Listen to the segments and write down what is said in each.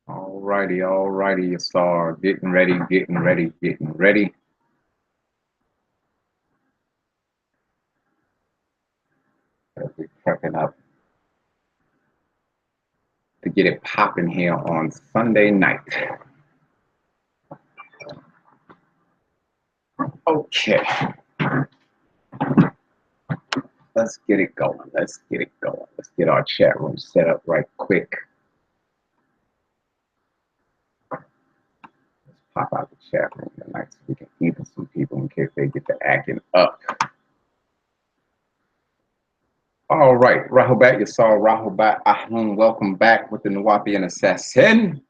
All righty, you saw getting ready, getting ready, getting ready. As we prepping up to get it popping here on Sunday night. Okay, let's get it going. Let's get it going. Let's get our chat room set up right quick. Let's pop out the chat room tonight so we can even some people in case they get to acting up. All right, Rahobat, you saw Rahobat Ahun. Welcome back with the Nuwaupian Assassin.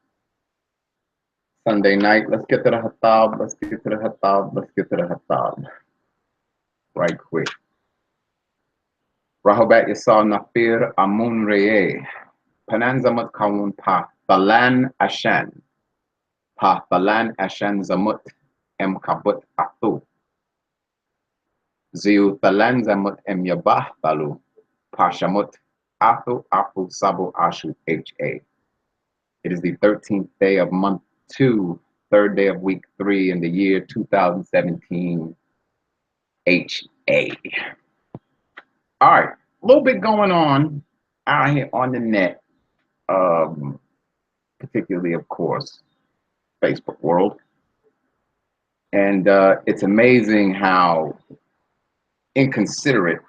Sunday night. Let's get to the Hatab. Let's get to the Hatab. Let's get to the Hatab. Right quick. Rahobat Yasal Nafir Amun Reye. Pananzamut Kawun Pa Talan Ashan. Pa Talan Ashan Zamut Em Kabut Atu. Ziu Talan Zamut Em Yabah Talu. Pashamut Atu Apu Sabu Ashu HA. It is the 13th day of month 2, third day of week 3 in the year 2017 HA. All right, a little bit going on out here on the net, particularly, of course, Facebook world. And it's amazing how inconsiderate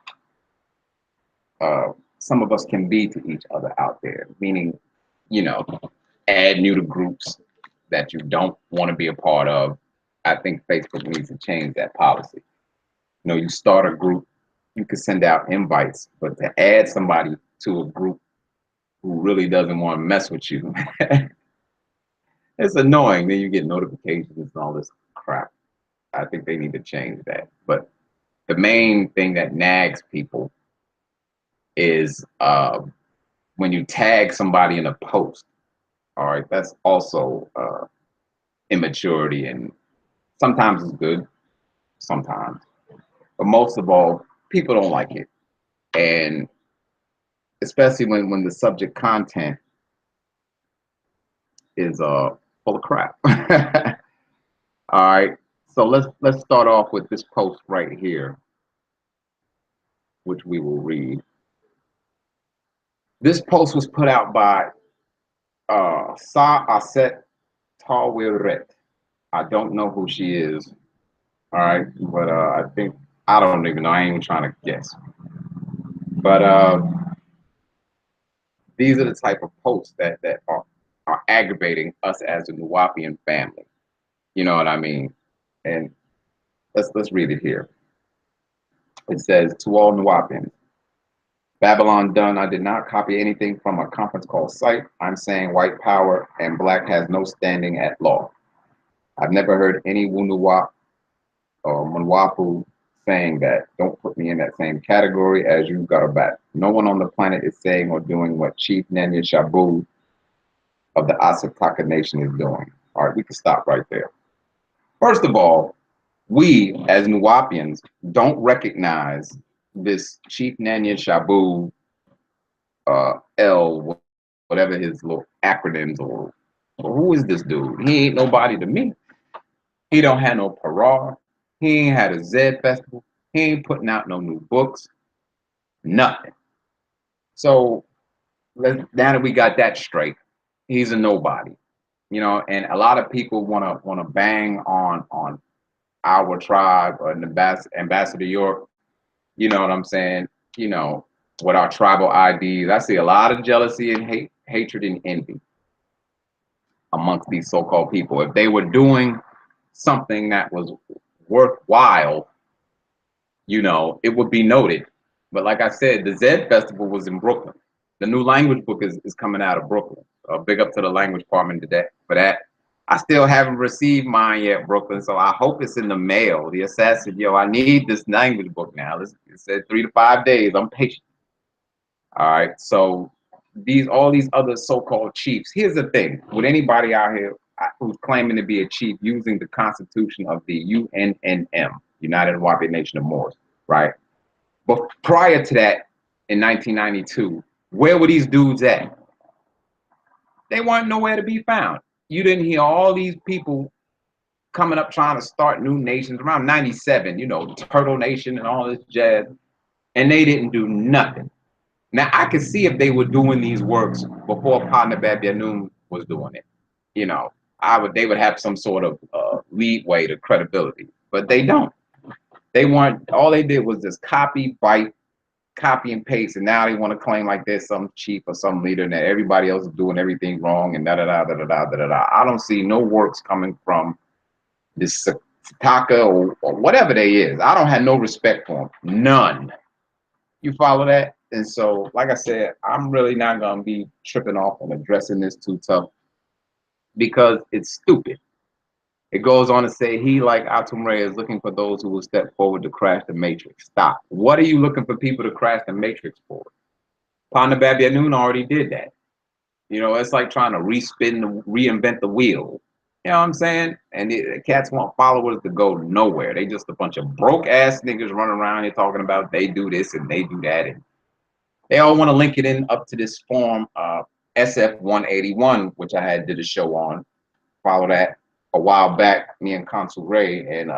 some of us can be to each other out there, meaning, you know, add new to groups that you don't want to be a part of. I think Facebook needs to change that policy. You know, you start a group, you can send out invites, but to add somebody to a group who really doesn't want to mess with you, it's annoying. Then you get notifications and all this crap. I think they need to change that. But the main thing that nags people is when you tag somebody in a post. All right, that's also immaturity, and sometimes it's good, sometimes, but most of all, people don't like it, and especially when the subject content is full of crap. All right, so let's start off with this post right here, which we will read. This post was put out by Sa Aset Tawiret. I don't know who she is. All right, but I think I don't even know. I ain't even trying to guess. But these are the type of posts that are aggravating us as a Nuwaupian family. You know what I mean? And let's read it here. It says, to all Nuwaupians, Babylon done. I did not copy anything from a conference call site. I'm saying white power and black has no standing at law. I've never heard any Wu-Nuwaup or Nuwaupu saying that. Don't put me in that same category as you got a back. No one on the planet is saying or doing what Chief Nanya Shabu of the Asataka Nation is doing. All right, we can stop right there. First of all, we as Nuwaupians don't recognize this Chief Nanya Shabu L, whatever his little acronyms or who is this dude? He ain't nobody to me. He don't have no parade. He ain't had a Z festival. He ain't putting out no new books. Nothing. So now that we got that straight, he's a nobody. You know, and a lot of people wanna bang on our tribe or Ambassador York. You know what I'm saying? You know, with our tribal IDs. I see a lot of jealousy and hatred and envy amongst these so-called people. If they were doing something that was worthwhile, you know, it would be noted. But like I said, the Z Festival was in Brooklyn. The new language book is coming out of Brooklyn. Big up to the language department today for that. I still haven't received mine yet, Brooklyn, so I hope it's in the mail. The assassin, yo, I need this language book now. It said 3 to 5 days. I'm patient. All right, so all these other so-called chiefs. Here's the thing: with anybody out here who's claiming to be a chief using the Constitution of the UNNM, United Nuwaupian Nation of Moors, right? But prior to that, in 1992, where were these dudes at? They weren't nowhere to be found. You didn't hear all these people coming up trying to start new nations around 97, you know, Turtle Nation and all this jazz, and they didn't do nothing. Now, I could see if they were doing these works before Partner Babyanun was doing it. You know, they would have some sort of leadway to credibility, but they don't. They weren't, all they did was just copy, bite, copy and paste, and now they want to claim like there's some chief or some leader and that everybody else is doing everything wrong and da da da da da da da da. I don't see no works coming from this Sataka or whatever they is. I don't have no respect for them. None. You follow that? And so, like I said, I'm really not going to be tripping off and addressing this too tough because it's stupid. It goes on to say, he, like Atumre, is looking for those who will step forward to crash the matrix. Stop. What are you looking for people to crash the matrix for? Panda Babyanun already did that. You know, it's like trying to reinvent the wheel. You know what I'm saying? And the cats want followers to go nowhere. They just a bunch of broke ass niggas running around here talking about they do this and they do that. And they all want to link it in up to this form SF-181, which I had did a show on. Follow that a while back, me and Consul Ray, and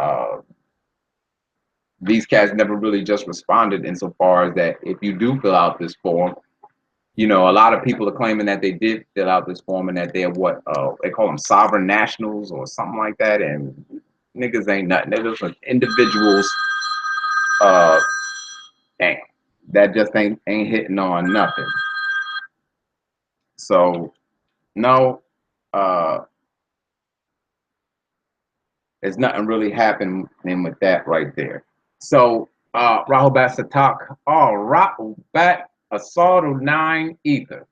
these cats never really just responded insofar as that if you do fill out this form, you know, a lot of people are claiming that they did fill out this form and that they're what they call them sovereign nationals or something like that, and niggas ain't nothing. They're just like individuals. Damn, that just ain't hitting on nothing. So no, there's nothing really happening with that right there. So Rahubat Satak, Rahubat Asaru 9 Ether.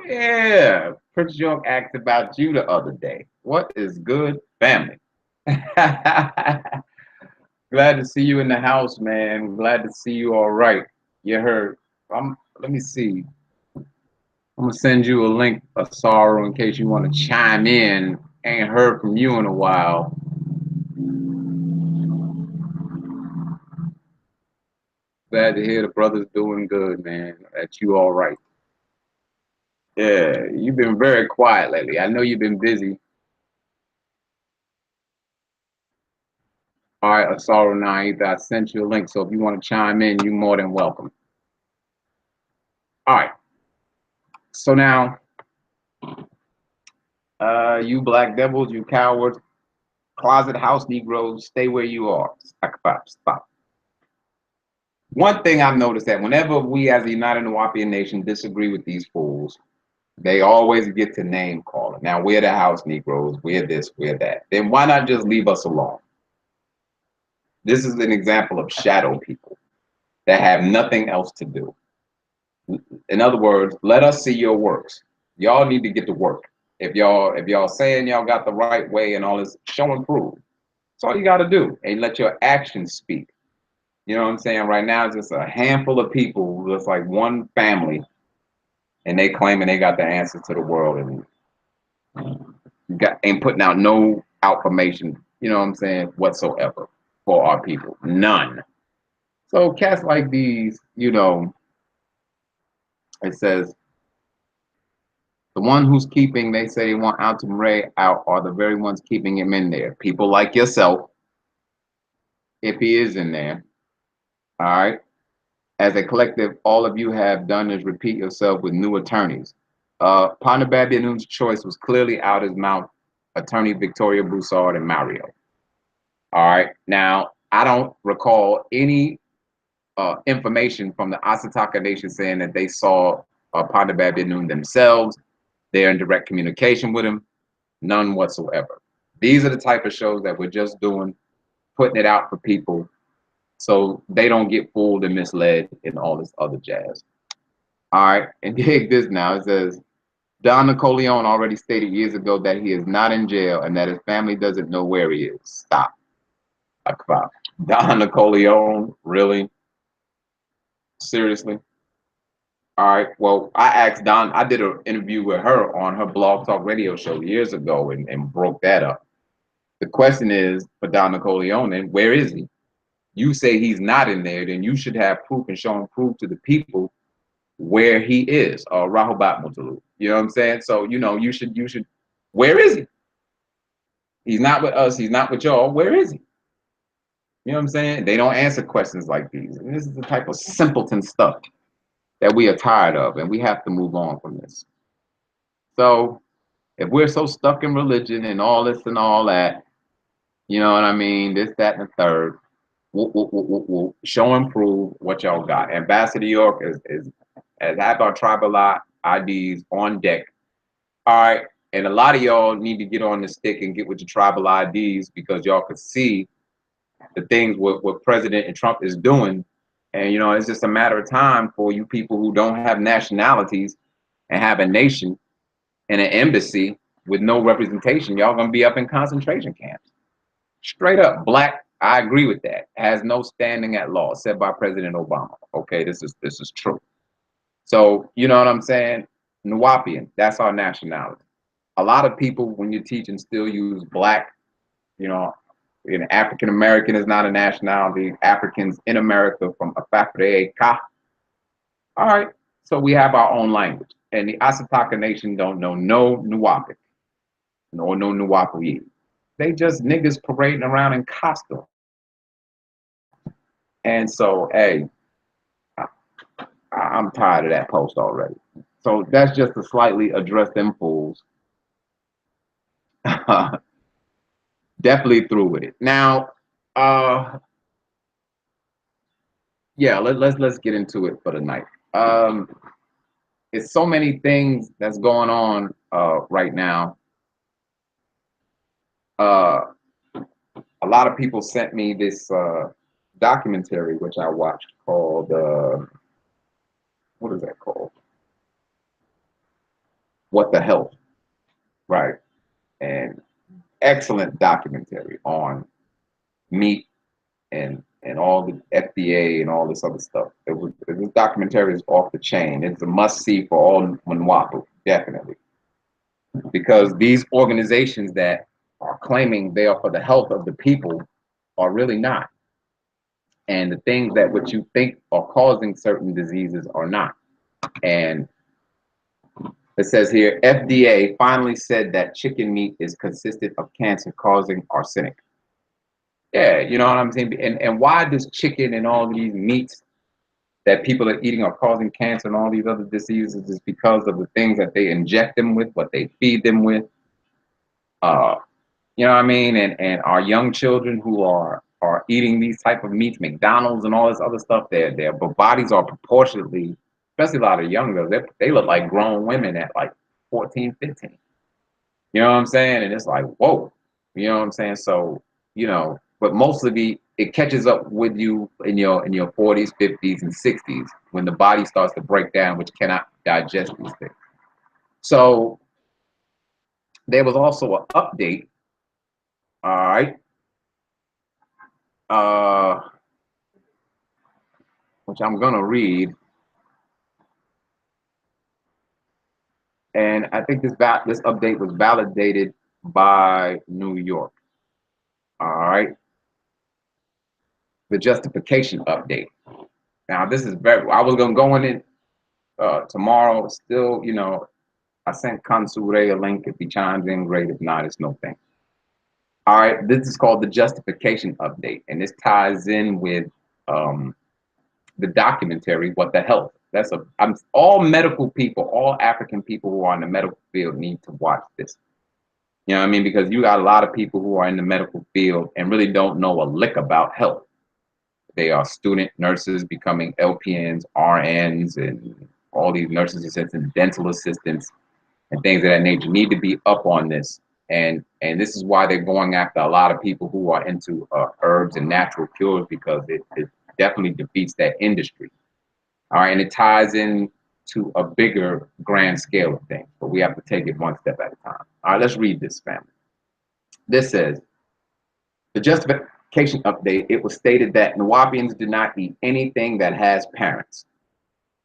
Yeah, Prince York asked about you the other day. What is good, family? Glad to see you in the house, man. Glad to see you all right. You heard. Let me see. I'm gonna send you a link, Asaru, in case you want to chime in. Ain't heard from you in a while. Glad to hear the brother's doing good, man. That you all right. Yeah, you've been very quiet lately. I know you've been busy. All right, Asaru 9, I sent you a link, so if you want to chime in, you're more than welcome. All right. So now, you black devils, you cowards, closet house Negroes, stay where you are. Stop. One thing I've noticed that whenever we as a United Nuwaupian nation disagree with these fools, they always get to name calling. Now, we're the house Negroes, we're this, we're that. Then why not just leave us alone? This is an example of shadow people that have nothing else to do. In other words, let us see your works. Y'all need to get to work. If y'all saying y'all got the right way and all this, show and prove. That's all you got to do, and let your actions speak. You know what I'm saying? Right now, it's just a handful of people, just like one family, and they claiming they got the answer to the world, and ain't putting out no information. You know what I'm saying? Whatsoever for our people, none. So cats like these, you know, it says the one who's keeping, they say they want Alton Ray out are the very ones keeping him in there. People like yourself, if he is in there. All right. As a collective, all of you have done is repeat yourself with new attorneys. Partner Babyanun's choice was clearly out his mouth, attorney Victoria Broussard and Mario. All right. Now, I don't recall any information from the Asataka Nation saying that they saw Partner Babyanun themselves. They're in direct communication with him. None whatsoever. These are the type of shows that we're just doing, putting it out for people so they don't get fooled and misled and all this other jazz. All right, and dig this now. It says, Don Napoleon already stated years ago that he is not in jail and that his family doesn't know where he is. Stop. Don Napoleon, really? Seriously? All right, well, I asked Don, I did an interview with her on her Blog Talk Radio show years ago and broke that up. The question is, for Don Napoleon, where is he? You say he's not in there, then you should have proof and show and prove to the people where he is. Rahobat Mutalu. You know what I'm saying? So, you should, where is he? He's not with us. He's not with y'all. Where is he? You know what I'm saying? They don't answer questions like these. And this is the type of simpleton stuff that we are tired of, and we have to move on from this. So if we're so stuck in religion and all this and all that, you know what I mean? This, that, and the third. We'll show and prove what y'all got. Ambassador York has have our tribal IDs on deck. All right. And a lot of y'all need to get on the stick and get with your tribal IDs because y'all could see the things what President Trump is doing. And, it's just a matter of time for you people who don't have nationalities and have a nation and an embassy with no representation. Y'all going to be up in concentration camps. Straight up, black, I agree with that, has no standing at law, said by President Obama. Okay, this is true. So, you know what I'm saying? Nuwaupian, that's our nationality. A lot of people, when you're teaching, still use black, African American is not a nationality. Africans in America from Afafre Ka. All right, so we have our own language. And the Asataka Nation don't know no Nuwaupian, no Nuwaupian. They just niggas parading around in costume. And so, hey, I'm tired of that post already. So that's just to slightly address them fools. Definitely through with it. Now, yeah, let's get into it for the night. It's so many things that's going on right now. A lot of people sent me this documentary which I watched called what is that called? What the Hell? Right. And excellent documentary on meat and all the FDA and all this other stuff. This documentary is off the chain. It's a must see for all Wu-Nuwaup, definitely. Because these organizations that are claiming they are for the health of the people are really not. And the things that what you think are causing certain diseases are not. And it says here, FDA finally said that chicken meat is consistent of cancer causing arsenic. Yeah, you know what I'm saying? And why does chicken and all these meats that people are eating are causing cancer and all these other diseases is because of the things that they inject them with, what they feed them with. You know what I mean? And our young children who are eating these type of meats, McDonald's and all this other stuff, their bodies are proportionately, especially a lot of young girls, they look like grown women at like 14, 15. You know what I'm saying? And it's like, whoa. You know what I'm saying? So, but mostly it catches up with you in your 40s, 50s, and 60s when the body starts to break down, which cannot digest these things. So there was also an update. All right. Which I'm gonna read. And I think this update was validated by New York. All right. The justification update. Now this is I was gonna go in it tomorrow. Still, I sent Kansure a link. If he chimes in, great. If not, it's no thing. All right, this is called the justification update, and this ties in with the documentary "What the Health." All medical people, all African people who are in the medical field need to watch this. You know what I mean? Because you got a lot of people who are in the medical field and really don't know a lick about health. They are student nurses becoming LPNs, RNs, and all these nurses assistants, dental assistants, and things of that nature need to be up on this. And this is why they're going after a lot of people who are into herbs and natural cures, because it definitely defeats that industry. All right, and it ties in to a bigger grand scale of things, but we have to take it one step at a time. All right, let's read this, family. This says, the justification update, it was stated that Nuwaupians do not eat anything that has parents.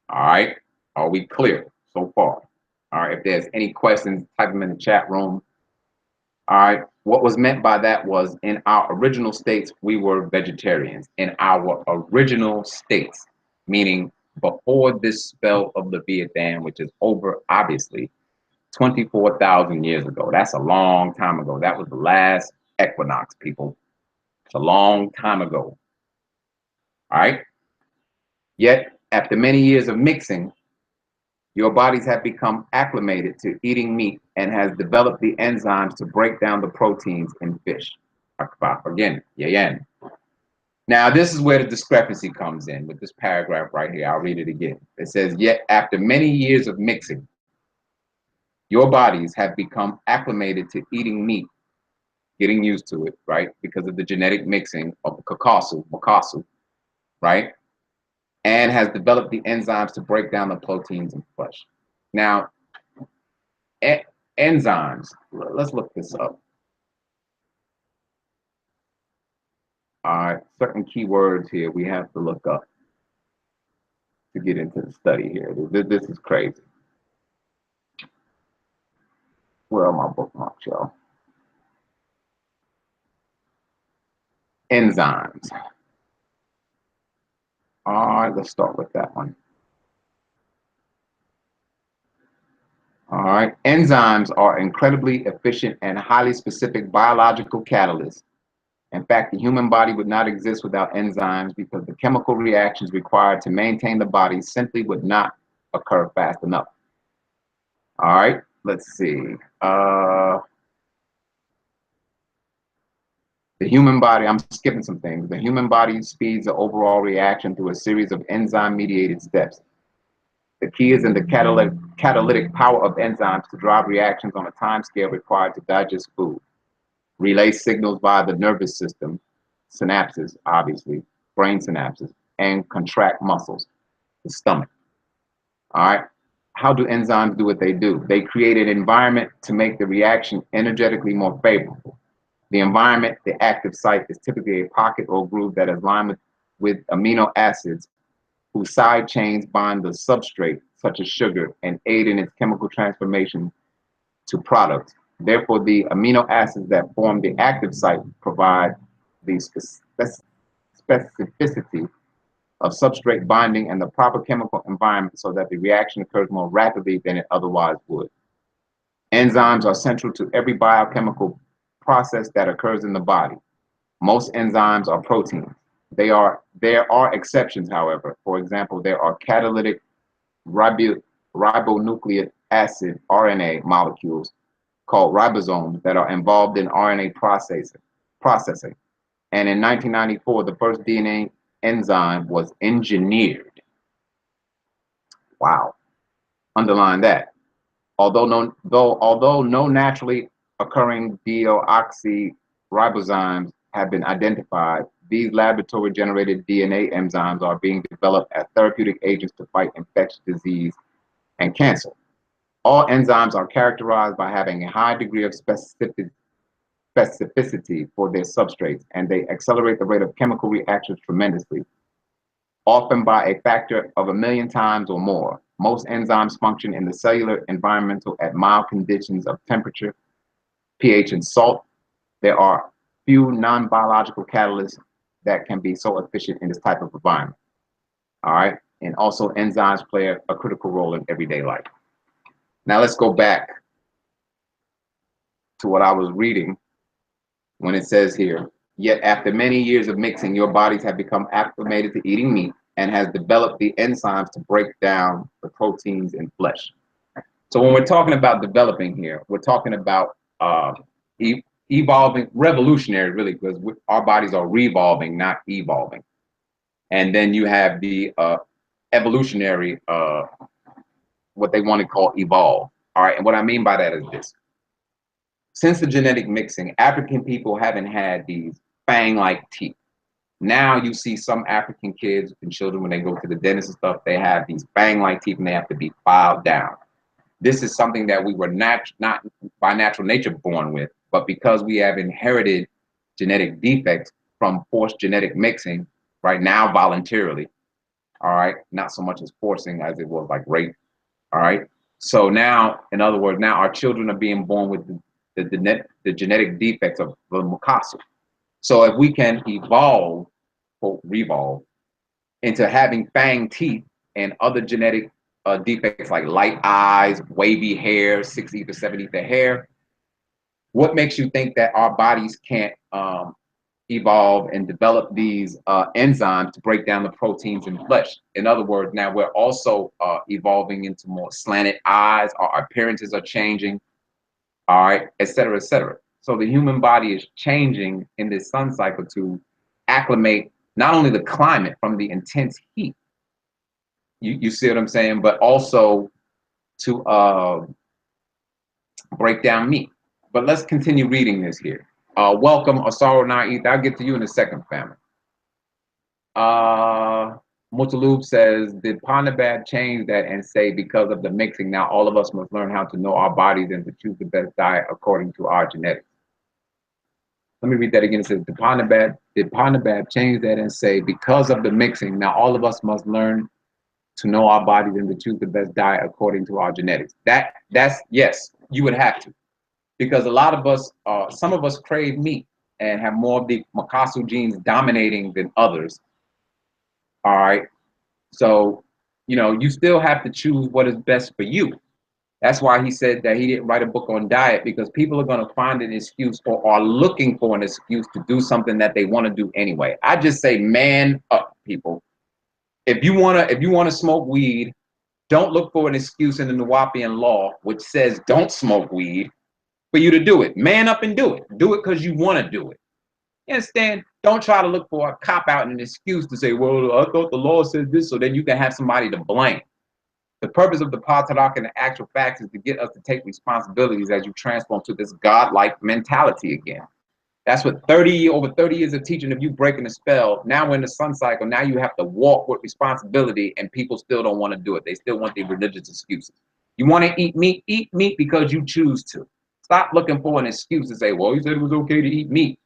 All right, are we clear so far? All right, if there's any questions, type them in the chat room. All right, what was meant by that was in our original states, we were vegetarians. In our original states, meaning before this spell of Leviathan, which is over, obviously, 24,000 years ago. That's a long time ago. That was the last equinox, people. It's a long time ago. All right. Yet, after many years of mixing, your bodies have become acclimated to eating meat and has developed the enzymes to break down the proteins in fish. Again, yeah. Now, this is where the discrepancy comes in with this paragraph right here. I'll read it again. It says, yet after many years of mixing, your bodies have become acclimated to eating meat, getting used to it, right? Because of the genetic mixing of the makasu, right? And has developed the enzymes to break down the proteins in flesh. Now, enzymes, let's look this up. All right, certain keywords here we have to look up to get into the study here. This is crazy. Where are my bookmarks, y'all? Enzymes. All right, let's start with that one. All right, enzymes are incredibly efficient and highly specific biological catalysts. In fact, the human body would not exist without enzymes because the chemical reactions required to maintain the body simply would not occur fast enough. All right, let's see. The human body, I'm skipping some things. The human body speeds the overall reaction through a series of enzyme-mediated steps. The key is in the catalytic power of enzymes to drive reactions on a time scale required to digest food, relay signals via the nervous system, synapses, obviously, brain synapses, and contract muscles, the stomach. All right. How do enzymes do what they do? They create an environment to make the reaction energetically more favorable. The environment, the active site, is typically a pocket or groove that is lined with amino acids whose side chains bind the substrate, such as sugar, and aid in its chemical transformation to products. Therefore, the amino acids that form the active site provide the specificity of substrate binding and the proper chemical environment so that the reaction occurs more rapidly than it otherwise would. Enzymes are central to every biochemical process that occurs in the body. Most enzymes are proteins. There are exceptions, however. For example, there are catalytic ribonucleic acid RNA molecules called ribosomes that are involved in RNA processing. And in 1994, the first DNA enzyme was engineered. Wow. Underline that. Although no naturally occurring deoxyribozymes have been identified, these laboratory-generated DNA enzymes are being developed as therapeutic agents to fight infectious disease and cancer. All enzymes are characterized by having a high degree of specificity for their substrates, and they accelerate the rate of chemical reactions tremendously, often by a factor of 1,000,000 times or more. Most enzymes function in the cellular environmental at mild conditions of temperature, pH, and salt. There are few non-biological catalysts that can be so efficient in this type of environment. All right. And also enzymes play a critical role in everyday life. Now let's go back to what I was reading when it says here, yet after many years of mixing, your bodies have become acclimated to eating meat and has developed the enzymes to break down the proteins in flesh. So when we're talking about developing here, we're talking about evolving, revolutionary, really, because our bodies are revolving, not evolving. And then you have the evolutionary, what they want to call evolve. All right, and what I mean by that is this. Since the genetic mixing, African people haven't had these fang-like teeth. Now you see some African kids and children, when they go to the dentist and stuff, they have these fang-like teeth and they have to be filed down. This is something that we were not by natural nature born with, but because we have inherited genetic defects from forced genetic mixing, right now voluntarily, all right, not so much as forcing as it was like rape, all right. So now, in other words, now our children are being born with the genetic defects of the mukasu. So if we can revolve into having fang teeth and other genetic defects like light eyes, wavy hair, 60 to 70 the hair. What makes you think that our bodies can't evolve and develop these enzymes to break down the proteins in flesh? In other words, now we're also evolving into more slanted eyes. Our appearances are changing, all right, et cetera, et cetera. So the human body is changing in this sun cycle to acclimate not only the climate from the intense heat, you see what I'm saying, but also to break down meat. But let's continue reading this here. Welcome, Asaru Na'ith. I'll get to you in a second, family. Mutalub says, did Panabab change that and say, because of the mixing, now all of us must learn how to know our bodies and to choose the best diet according to our genetics? Let me read that again. It says, did Panabab change that and say, because of the mixing, now all of us must learn to know our bodies and to choose the best diet according to our genetics? That's yes, you would have to. Because a lot of us, some of us crave meat and have more of the Makasu genes dominating than others. All right. So, you know, you still have to choose what is best for you. That's why he said that he didn't write a book on diet, because people are going to find an excuse or are looking for an excuse to do something that they want to do anyway. I just say, man up, people. If you want to smoke weed, don't look for an excuse in the Nuwaupian law, which says don't smoke weed, for you to do it. Man up and do it. Do it because you want to do it. You understand? Don't try to look for a cop-out and an excuse to say, well, I thought the law said this, so then you can have somebody to blame. The purpose of the Patarak and the actual facts is to get us to take responsibilities as you transform to this godlike mentality again. That's what over 30 years of teaching of you breaking the spell. Now we're in the sun cycle. Now you have to walk with responsibility, and people still don't want to do it. They still want the religious excuses. You want to eat meat because you choose to. Stop looking for an excuse to say, well, he said it was okay to eat meat.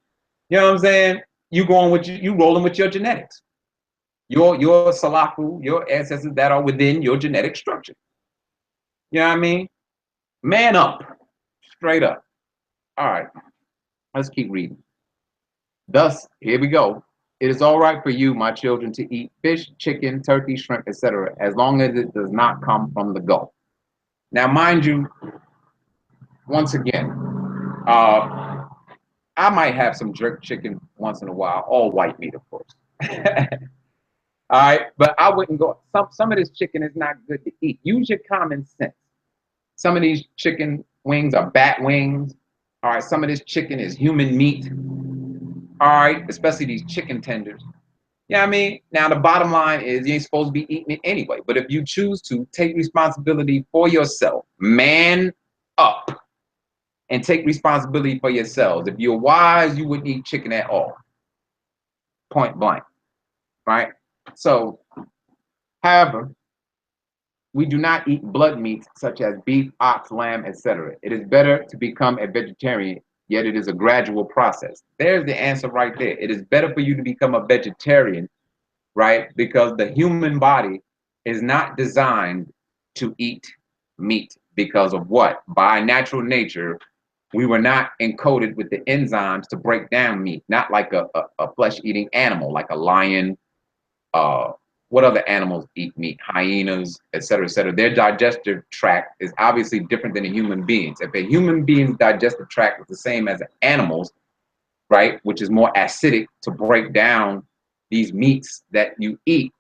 You know what I'm saying? You rolling with your genetics. Your Salafu, your ancestors that are within your genetic structure. You know what I mean? Man up. Straight up. All right. Let's keep reading. Thus, here we go. It is all right for you, my children, to eat fish, chicken, turkey, shrimp, etc., as long as it does not come from the Gulf. Now, mind you, once again, I might have some jerk chicken once in a while, all white meat, of course. All right, but I wouldn't go. Some of this chicken is not good to eat. Use your common sense. Some of these chicken wings are bat wings. All right, some of this chicken is human meat. All right, especially these chicken tenders. Yeah, I mean, now the bottom line is you ain't supposed to be eating it anyway. But if you choose to, take responsibility for yourself. Man up and take responsibility for yourselves. If you're wise, you wouldn't eat chicken at all. Point blank, right? So, however, we do not eat blood meats such as beef, ox, lamb, etc. It is better to become a vegetarian, yet it is a gradual process. There's the answer right there. It is better for you to become a vegetarian, right? Because the human body is not designed to eat meat because of what? By natural nature, we were not encoded with the enzymes to break down meat, not like a flesh-eating animal, like a lion. What other animals eat meat? Hyenas, et cetera, et cetera. Their digestive tract is obviously different than a human being's. If a human being's digestive tract is the same as an animal's, right, which is more acidic to break down these meats that you eat,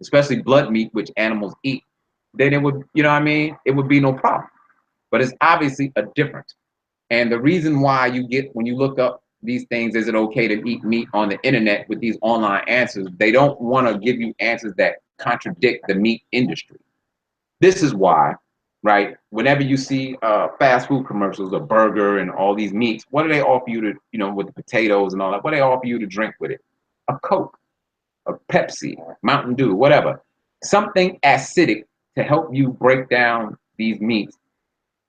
especially blood meat, which animals eat, then it would, you know what I mean? It would be no problem. But it's obviously a difference. And the reason why you get, when you look up these things, is it okay to eat meat on the internet with these online answers? They don't want to give you answers that contradict the meat industry. This is why, right? Whenever you see fast food commercials, a burger and all these meats, what do they offer you to, you know, with the potatoes and all that? What do they offer you to drink with it? A Coke, a Pepsi, Mountain Dew, whatever. Something acidic to help you break down these meats,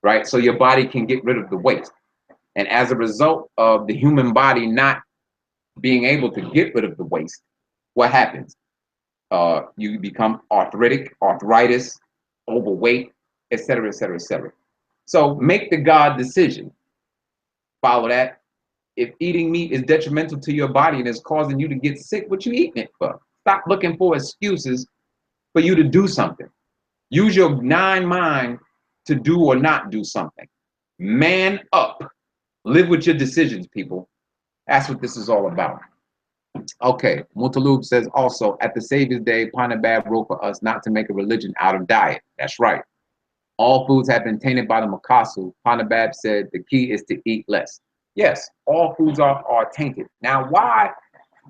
right? So your body can get rid of the waste. And as a result of the human body not being able to get rid of the waste, what happens? You become arthritis, overweight, et cetera, et cetera, et cetera. So make the God decision. Follow that. If eating meat is detrimental to your body and is causing you to get sick, what you eating it for? Stop looking for excuses for you to do something. Use your nine mind to do or not do something. Man up. Live with your decisions, people. That's what this is all about. Okay, Mutalub says also, at the Savior's Day, Panabab wrote for us not to make a religion out of diet. That's right. All foods have been tainted by the Makasu. Panabab said the key is to eat less. Yes, all foods are tainted. Now, why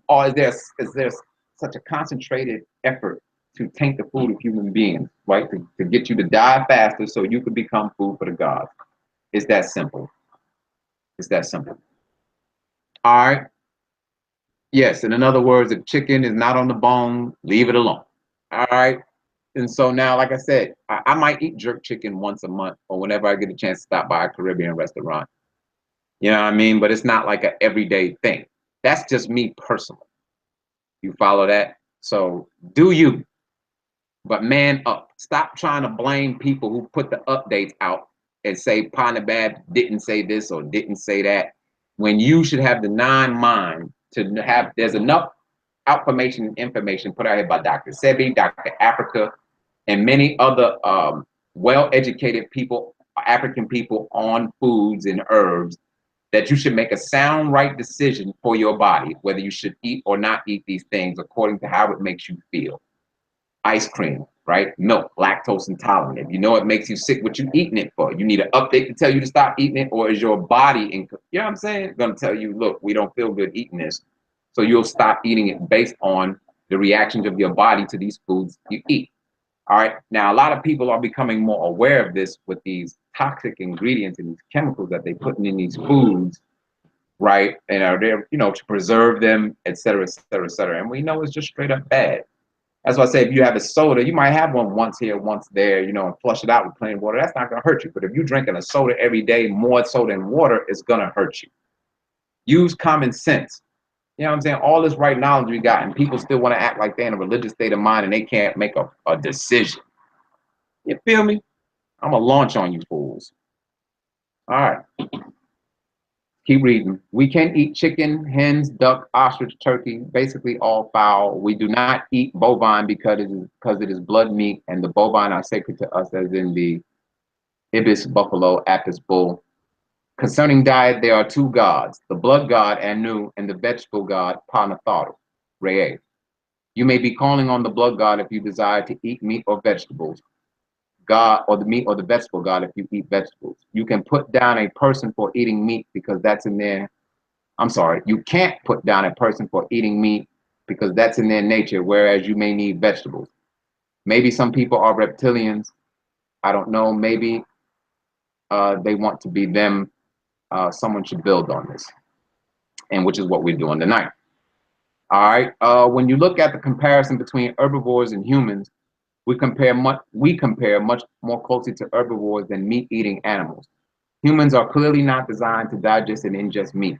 or is there such a concentrated effort to taint the food of human beings, right? To get you to die faster so you could become food for the gods. It's that simple. It's that simple. All right. Yes, and in other words, if chicken is not on the bone, leave it alone. All right. And so now, like I said, I might eat jerk chicken once a month or whenever I get a chance to stop by a Caribbean restaurant. You know what I mean? But it's not like an everyday thing. That's just me personally. You follow that? So do you, but man up. Stop trying to blame people who put the updates out and say Panabab didn't say this or didn't say that, when you should have the mind to have, there's enough information put out here by Dr. Sebi, Dr. Africa, and many other well-educated people, African people on foods and herbs, that you should make a sound right decision for your body, whether you should eat or not eat these things according to how it makes you feel. Ice cream, right? Milk, lactose intolerant. If you know it makes you sick, what you eating it for? You need an update to tell you to stop eating it, or is your body, you know what I'm saying? Going to tell you, look, we don't feel good eating this. So you'll stop eating it based on the reactions of your body to these foods you eat. All right. Now, a lot of people are becoming more aware of this with these toxic ingredients and these chemicals that they're putting in these foods, right? And are there, you know, to preserve them, et cetera, et cetera, et cetera. And we know it's just straight up bad. That's why I say if you have a soda, you might have one once here, once there, you know, and flush it out with plain water. That's not going to hurt you. But if you're drinking a soda every day, more soda than water, it's going to hurt you. Use common sense. You know what I'm saying? All this right knowledge we got, and people still want to act like they're in a religious state of mind and they can't make a decision. You feel me? I'm going to launch on you fools. All right. Keep reading. We can eat chicken, hens, duck, ostrich, turkey, basically all fowl. We do not eat bovine because it is blood meat, and the bovine are sacred to us, as in the ibis buffalo, apis bull. Concerning diet, there are two gods, the blood god, Anu, and the vegetable god, Panatharu, Re. You may be calling on the blood god if you desire to eat meat or vegetables, God, or the meat or the vegetable god if you eat vegetables. You can put down a person for eating meat because that's in their, I'm sorry, you can't put down a person for eating meat because that's in their nature, whereas you may need vegetables. Maybe some people are reptilians. I don't know. Maybe they want to be them. Someone should build on this, and which is what we're doing tonight. All right. When you look at the comparison between herbivores and humans, we compare much more closely to herbivores than meat-eating animals. Humans are clearly not designed to digest and ingest meat.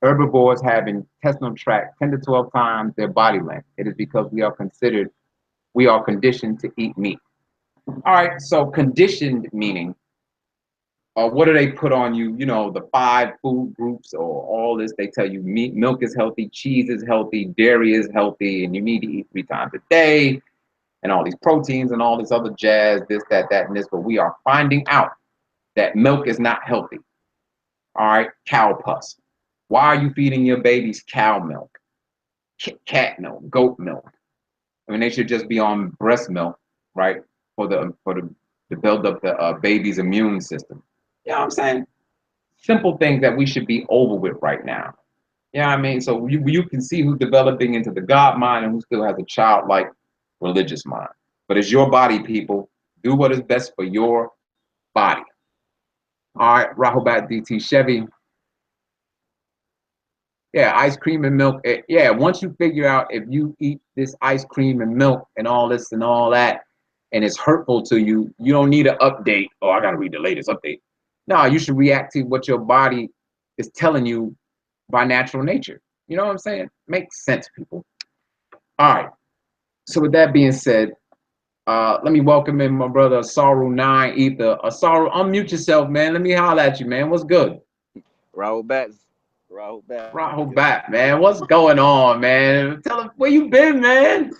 Herbivores have intestinal tract 10 to 12 times their body length. It is because we are conditioned to eat meat. All right, so conditioned meaning, what do they put on you? You know, the 5 food groups or all this. They tell you meat, milk is healthy, cheese is healthy, dairy is healthy, and you need to eat 3 times a day, and all these proteins and all this other jazz, this, that, and this. But we are finding out that milk is not healthy. All right, cow pus. Why are you feeding your babies cow milk, cat milk, goat milk? I mean, they should just be on breast milk, right? To build up the baby's immune system. You know what I'm saying? Simple things that we should be over with right now. You know what I mean? So you can see who's developing into the God mind and who still has a childlike religious mind. But it's your body, people. Do what is best for your body. All right, Rahobat DT Chevy. Yeah, ice cream and milk. Yeah, once you figure out if you eat this ice cream and milk and all this and all that, and it's hurtful to you, you don't need an update. Oh, I got to read the latest update. No, you should react to what your body is telling you by natural nature. You know what I'm saying? Makes sense, people. All right. So with that being said, let me welcome in my brother Asaru 9 Ether. Asaru, unmute yourself, man. Let me holler at you, man. What's good? Raul Bats. Rahul back. Rahul back, man. What's going on, man? Tell him where you been, man.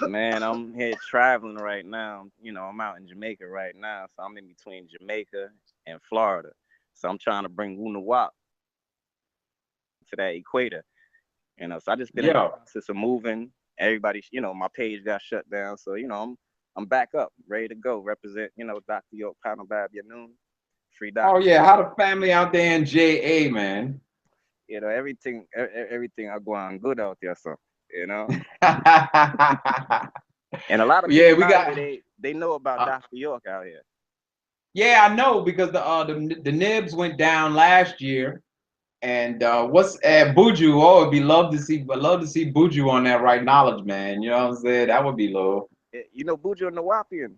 Man, I'm here traveling right now. I'm out in Jamaica right now, so I'm in between Jamaica and Florida. So I'm trying to bring Wu-Nuwaup to that equator. So I just been in the Yo. process of moving. Everybody, my page got shut down, so I'm back up, ready to go, represent. Dr. York Panel Bab Noon, free Oh Dr. yeah, how the family out there in JA, man? Everything I go on good out there, so you know. And a lot of Yeah, people we out got. here, they know about Uh, Dr. York out here. yeah, I know because the Nibs went down last year, and what's Buju? Oh, it'd be love to see Buju on that right knowledge, man. You know what I'm saying? That would be low. Buju Nuwaupian.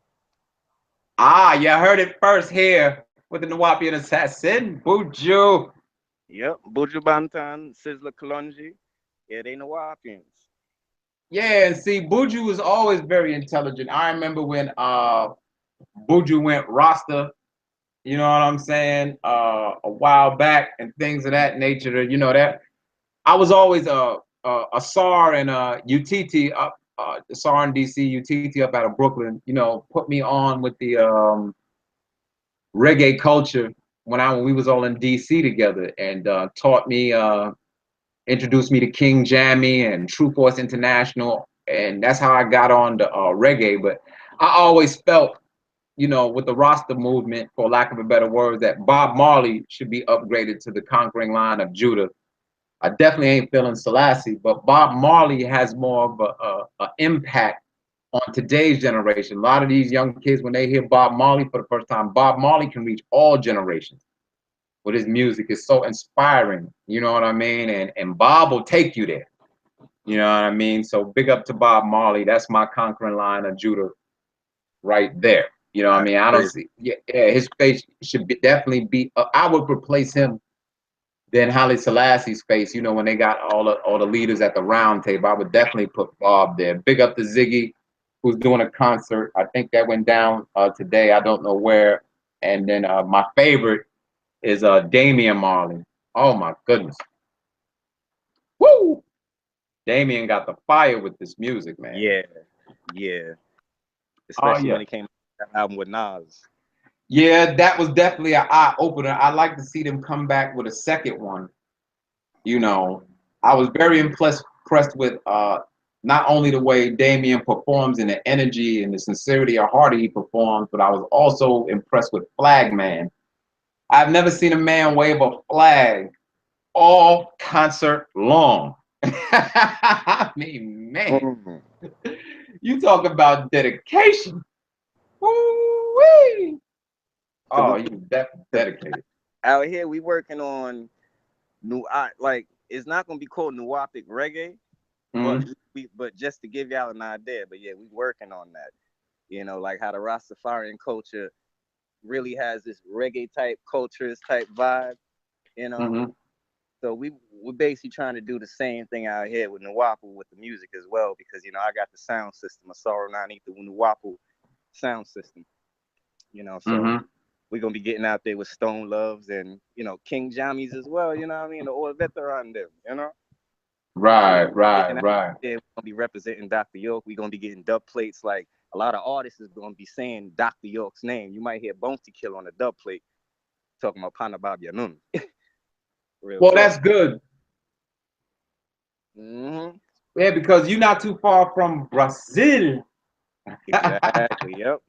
Ah, you heard it first here with the Nuwaupian assassin, Buju. Yep, Buju Bantan, Sizzler Kalonji. Yeah, they Nuwaupians. Yeah, and see, Buju was always very intelligent. I remember when Buju went Rasta, you know what I'm saying, a while back and things of that nature. You know that I was always a SAR and a UTT up, SAR in DC, UTT up out of Brooklyn. You know, put me on with the reggae culture when we was all in DC together, and taught me, introduced me to King Jammy and True Force International, and that's how I got on the reggae. But I always felt, you know, with the Rasta movement, for lack of a better word, that Bob Marley should be upgraded to the conquering line of Judah. I definitely ain't feeling Selassie, but Bob Marley has more of a impact on today's generation. A lot of these young kids, when they hear Bob Marley for the first time, Bob Marley can reach all generations with his music. It's so inspiring, you know what I mean? And Bob will take you there, you know what I mean? So big up to Bob Marley. That's my conquering line of Judah right there. You know what I I mean? I don't agree. see, yeah, yeah, his face should definitely be. I would replace him than Haile Selassie's face. You know, when they got all the leaders at the round table, I would definitely put Bob there. Big up to Ziggy, who's doing a concert. I think that went down today. I don't know where. And then my favorite is Damian Marley. Oh my goodness. Woo! Damien got the fire with this music, man. Yeah, yeah. Oh Especially yeah. when it came to that album with Nas. Yeah, that was definitely an eye opener. I'd like to see them come back with a second one. You know, I was very impressed with not only the way Damien performs and the energy and the sincerity of heart he performs, but I was also impressed with Flag Man. I've never seen a man wave a flag all concert long. I mean, man, Mhm. you talk about dedication. Woo-wee. So Oh, you dedicated. out here we working on like it's not gonna be called Nuwaupic reggae, but Mm-hmm. but just to give y'all an idea, but yeah, we working on that. Like how the Rastafarian culture really has this reggae type cultures type vibe, you know. Mm-hmm. So we're basically trying to do the same thing out here with Nuwaupu with the music as well, because I got the sound system, Asaru the Nuwaupu sound system, so Mm-hmm. we're gonna be getting out there with Stone Loves and King Jammies as well, you know what I mean? The old veteran them. So Right, getting right, out right. there, we're gonna be representing Dr. York. We're gonna be getting dub plates. Like a lot of artists is gonna be saying Dr. York's name. You might hear Bounty Kill on the dub plate talking about Panabab Yanun. Real Well, talk. that's good. Hmm. Yeah, because you're not too far from Brazil. Exactly. Yep.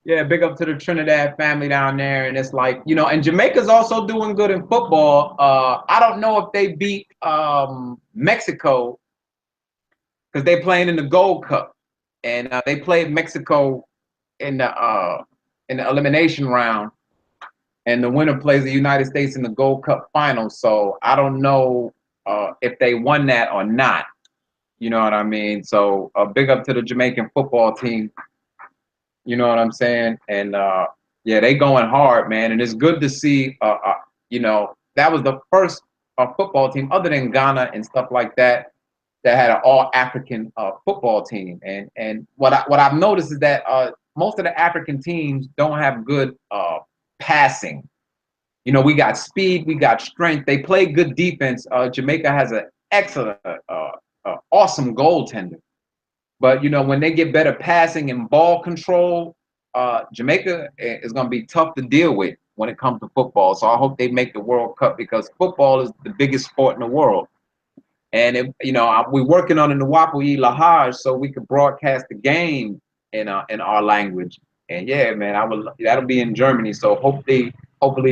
Yeah, big up to the Trinidad family down there. And it's like, you know, and Jamaica's also doing good in football. I don't know if they beat Mexico because they playing in the Gold Cup. And they played Mexico in the elimination round. And the winner plays the United States in the Gold Cup final. So I don't know if they won that or not. You know what I mean? So big up to the Jamaican football team. You know what I'm saying? And yeah, they going hard, man. And it's good to see. You know, that was the first football team other than Ghana and stuff like that that had an all African football team. And what I've noticed is that most of the African teams don't have good passing. You know, we got speed, we got strength. They play good defense. Jamaica has an excellent, awesome goaltender. But you know, when they get better passing and ball control, Jamaica is going to be tough to deal with when it comes to football. So I hope they make the World Cup because football is the biggest sport in the world. And if, you know, we're working on the Nuwaupian Lahaj so we could broadcast the game in our language. And yeah, man, I would that'll be in Germany. So hopefully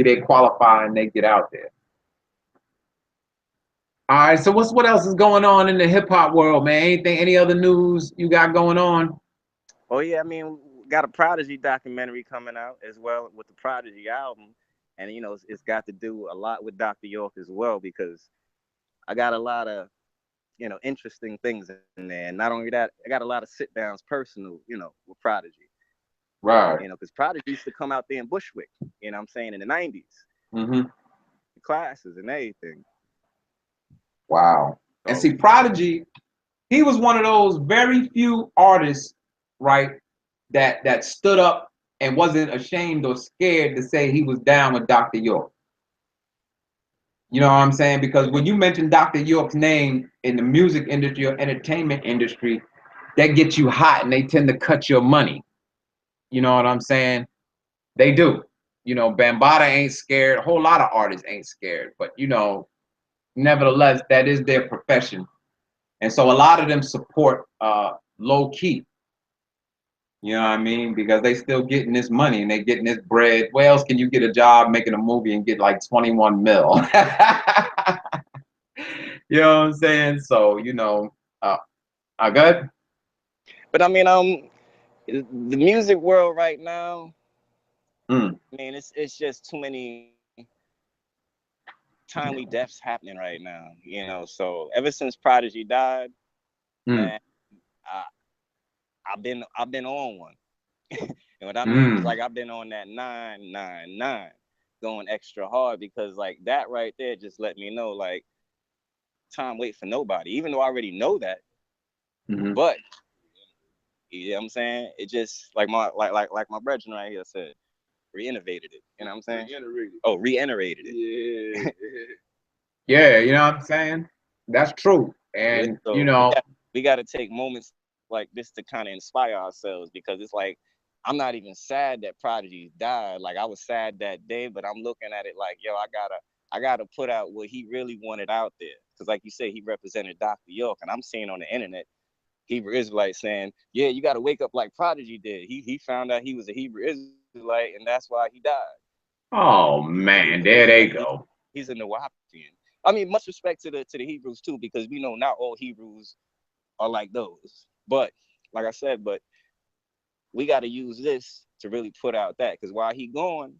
they qualify and they get out there. All right. So what else is going on in the hip hop world, man? Any other news you got going on? Oh yeah, I mean, we got a Prodigy documentary coming out as well with the Prodigy album, and you know, it's got to do a lot with Dr. York as well because I got a lot of interesting things in there. And not only that, I got a lot of sit downs, personal, with Prodigy. Right. Because Prodigy used to come out there in Bushwick. You know what I'm saying, in the '90s, Mm-hmm. classes and everything. Wow. And see, Prodigy, he was one of those very few artists, right, that stood up and wasn't ashamed or scared to say he was down with Dr. York. You know what I'm saying? Because when you mention Dr. York's name in the music industry or entertainment industry, that gets you hot and they tend to cut your money. You know what I'm saying? They do. You know, Bambaataa ain't scared. A whole lot of artists ain't scared. But, you know, nevertheless, that is their profession. And so a lot of them support low key. You know what I mean? Because they still getting this money and they getting this bread. Where else can you get a job making a movie and get like 21 mil? You know what I'm saying? So, you know, I got. But I mean, the music world right now, I mean, it's just too many timely deaths happening right now. So ever since Prodigy died, man, I've been on one. And what I mean is like I've been on that 999 going extra hard because like that right there just let me know like time wait for nobody, even though I already know that. But you know what I'm saying? It just like my brethren right here said, re-innovated it. You know what I'm saying? Reiterated it. Yeah, you know what I'm saying? That's true. And so you know, we got to take moments like this to kind of inspire ourselves because it's like I'm not even sad that Prodigy died. Like I was sad that day, but I'm looking at it like, yo, I gotta put out what he really wanted out there. Because like you say, he represented Dr. York, and I'm seeing on the internet Hebrew Israelite saying, yeah, you got to wake up like Prodigy did. He found out he was a Hebrew Israelite, and that's why he died. Oh man, there they go. He's a Nuwaupian. I mean, much respect to the Hebrews too, because we know not all Hebrews are like those. But like I said, we got to use this to really put out that, because while he gone,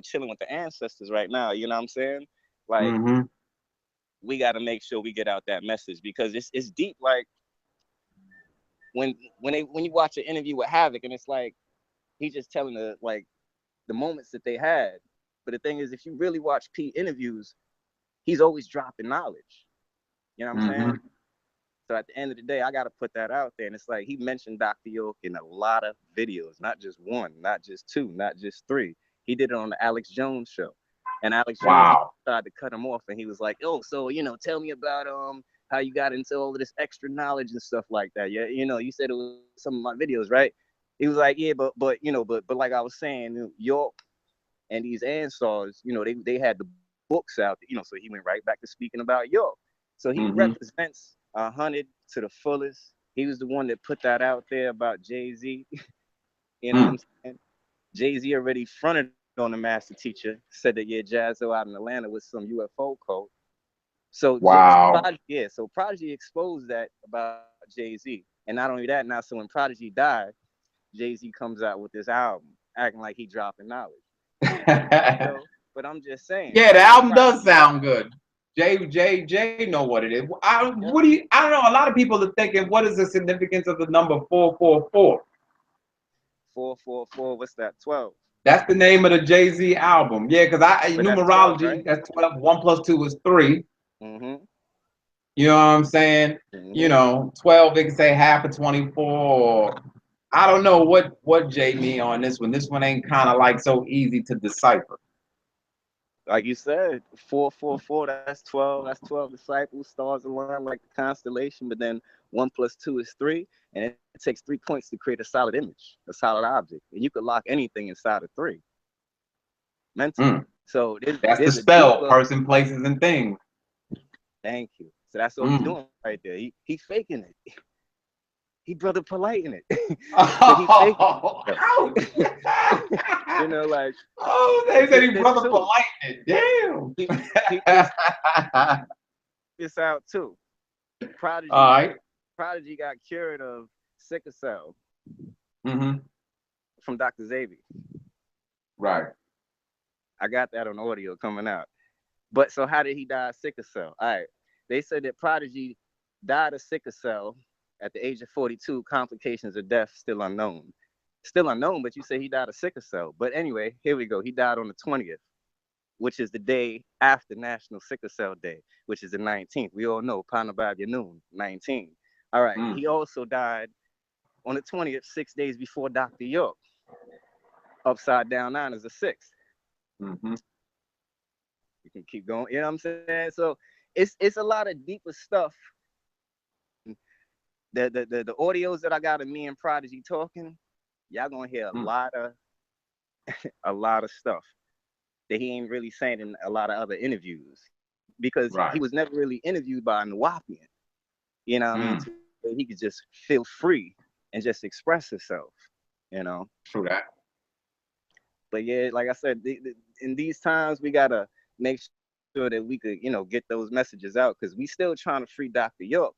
chilling with the ancestors right now, you know what I'm saying? Like, we got to make sure we get out that message because it's deep. Like when you watch an interview with Havoc and it's like he's just telling the moments that they had. But the thing is, if you really watch P interviews, he's always dropping knowledge. You know what I'm saying? So at the end of the day, I got to put that out there. And it's like he mentioned Dr. York in a lot of videos, not just one, not just two, not just three. He did it on the Alex Jones show. And Alex Jones tried to cut him off. And he was like, oh, so, tell me about how you got into all of this extra knowledge and stuff like that. Yeah, you said it was some of my videos, right? He was like, yeah, but like I was saying, York and these Ansars, they had the books out, so he went right back to speaking about York. So he represents 100 to the fullest. He was the one that put that out there about Jay-Z. You know what I'm saying? Jay-Z already fronted on the master teacher, said that, yeah, Jazzo out in Atlanta with some UFO code. So Prodigy exposed that about Jay-Z. And not only that, now, so when Prodigy died, Jay-Z comes out with this album, acting like he dropping knowledge. But I'm just saying. Yeah, the album does sound good. Jay know what it is. I don't know. A lot of people are thinking, what is the significance of the number 444? 444, what's that? 12. That's the name of the Jay-Z album. Yeah, because numerology, 12, right? That's 12. 1 + 2 is 3. You know what I'm saying? 12, they can say half of 24. Or, I don't know what Jay mean on this one. This one ain't kind of like so easy to decipher. Like you said, 444, that's 12. That's 12 disciples, stars align like the constellation, but then 1 + 2 is 3. And it takes 3 points to create a solid image, a solid object. And you could lock anything inside of 3 mentally. Mm. So That's the there's a spell, deeper person, places, and things. thank you. So that's what he's Mm. doing right there. He faking it. He brother polite in it. So he faking Oh, it. ouch. You know, like, Oh, they and said peep he this brother too. polite. Damn. Peep this out too. All Prodigy right. Prodigy got cured of sickle cell Mm-hmm. from Dr. Xavier. Right. I got that on audio coming out. But so how did he die of sickle cell? All right. They said that Prodigy died of sickle cell at the age of 42. Complications of death still unknown. Still unknown, but you say he died of sickle cell. But anyway, here we go. He died on the 20th, which is the day after National Sickle Cell Day, which is the 19th. We all know Panabab Noon, 19. All right. Mm. He also died on the 20th, 6 days before Dr. York. Upside down 9 is a 6. Mm-hmm. You can keep going. You know what I'm saying? So it's a lot of deeper stuff. The audios that I got of me and Prodigy talking, y'all gonna hear Mm. a lot of stuff that he ain't really saying in a lot of other interviews because he Right. was never really interviewed by a Nuwaupian. You know what I mean? Mm. So he could just feel free and just express himself. You know. True that. But yeah, like I said, in these times we gotta make sure that we could, get those messages out because we still trying to free Dr. York,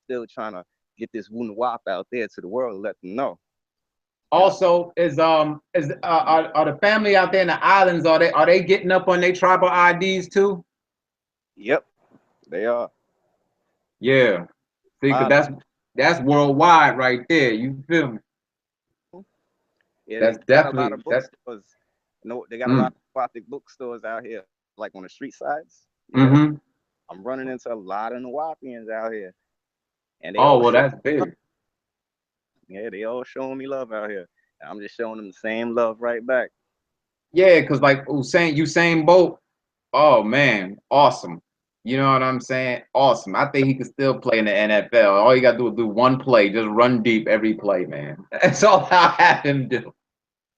still trying to get this Wu-Nuwaup out there to the world and let them know. You know. Also, are the family out there in the islands, are they getting up on their tribal IDs too? Yep, they are. Yeah. See, cause Wow. that's worldwide right there. You feel me? Yeah, they That's got a lot definitely of that. bookstores. They got a lot Mm. of Gothic bookstores out here, like on the street sides. Yeah, Mm-hmm. I'm running into a lot of Nuwaupians out here, and they Oh all well, show. that's big. Yeah, they all showing me love out here. And I'm just showing them the same love right back. Yeah, cause like Usain Bolt. Oh man, awesome. You know what I'm saying? Awesome. I think he could still play in the NFL. All you gotta do is do one play, just run deep every play, man. That's all I have him do.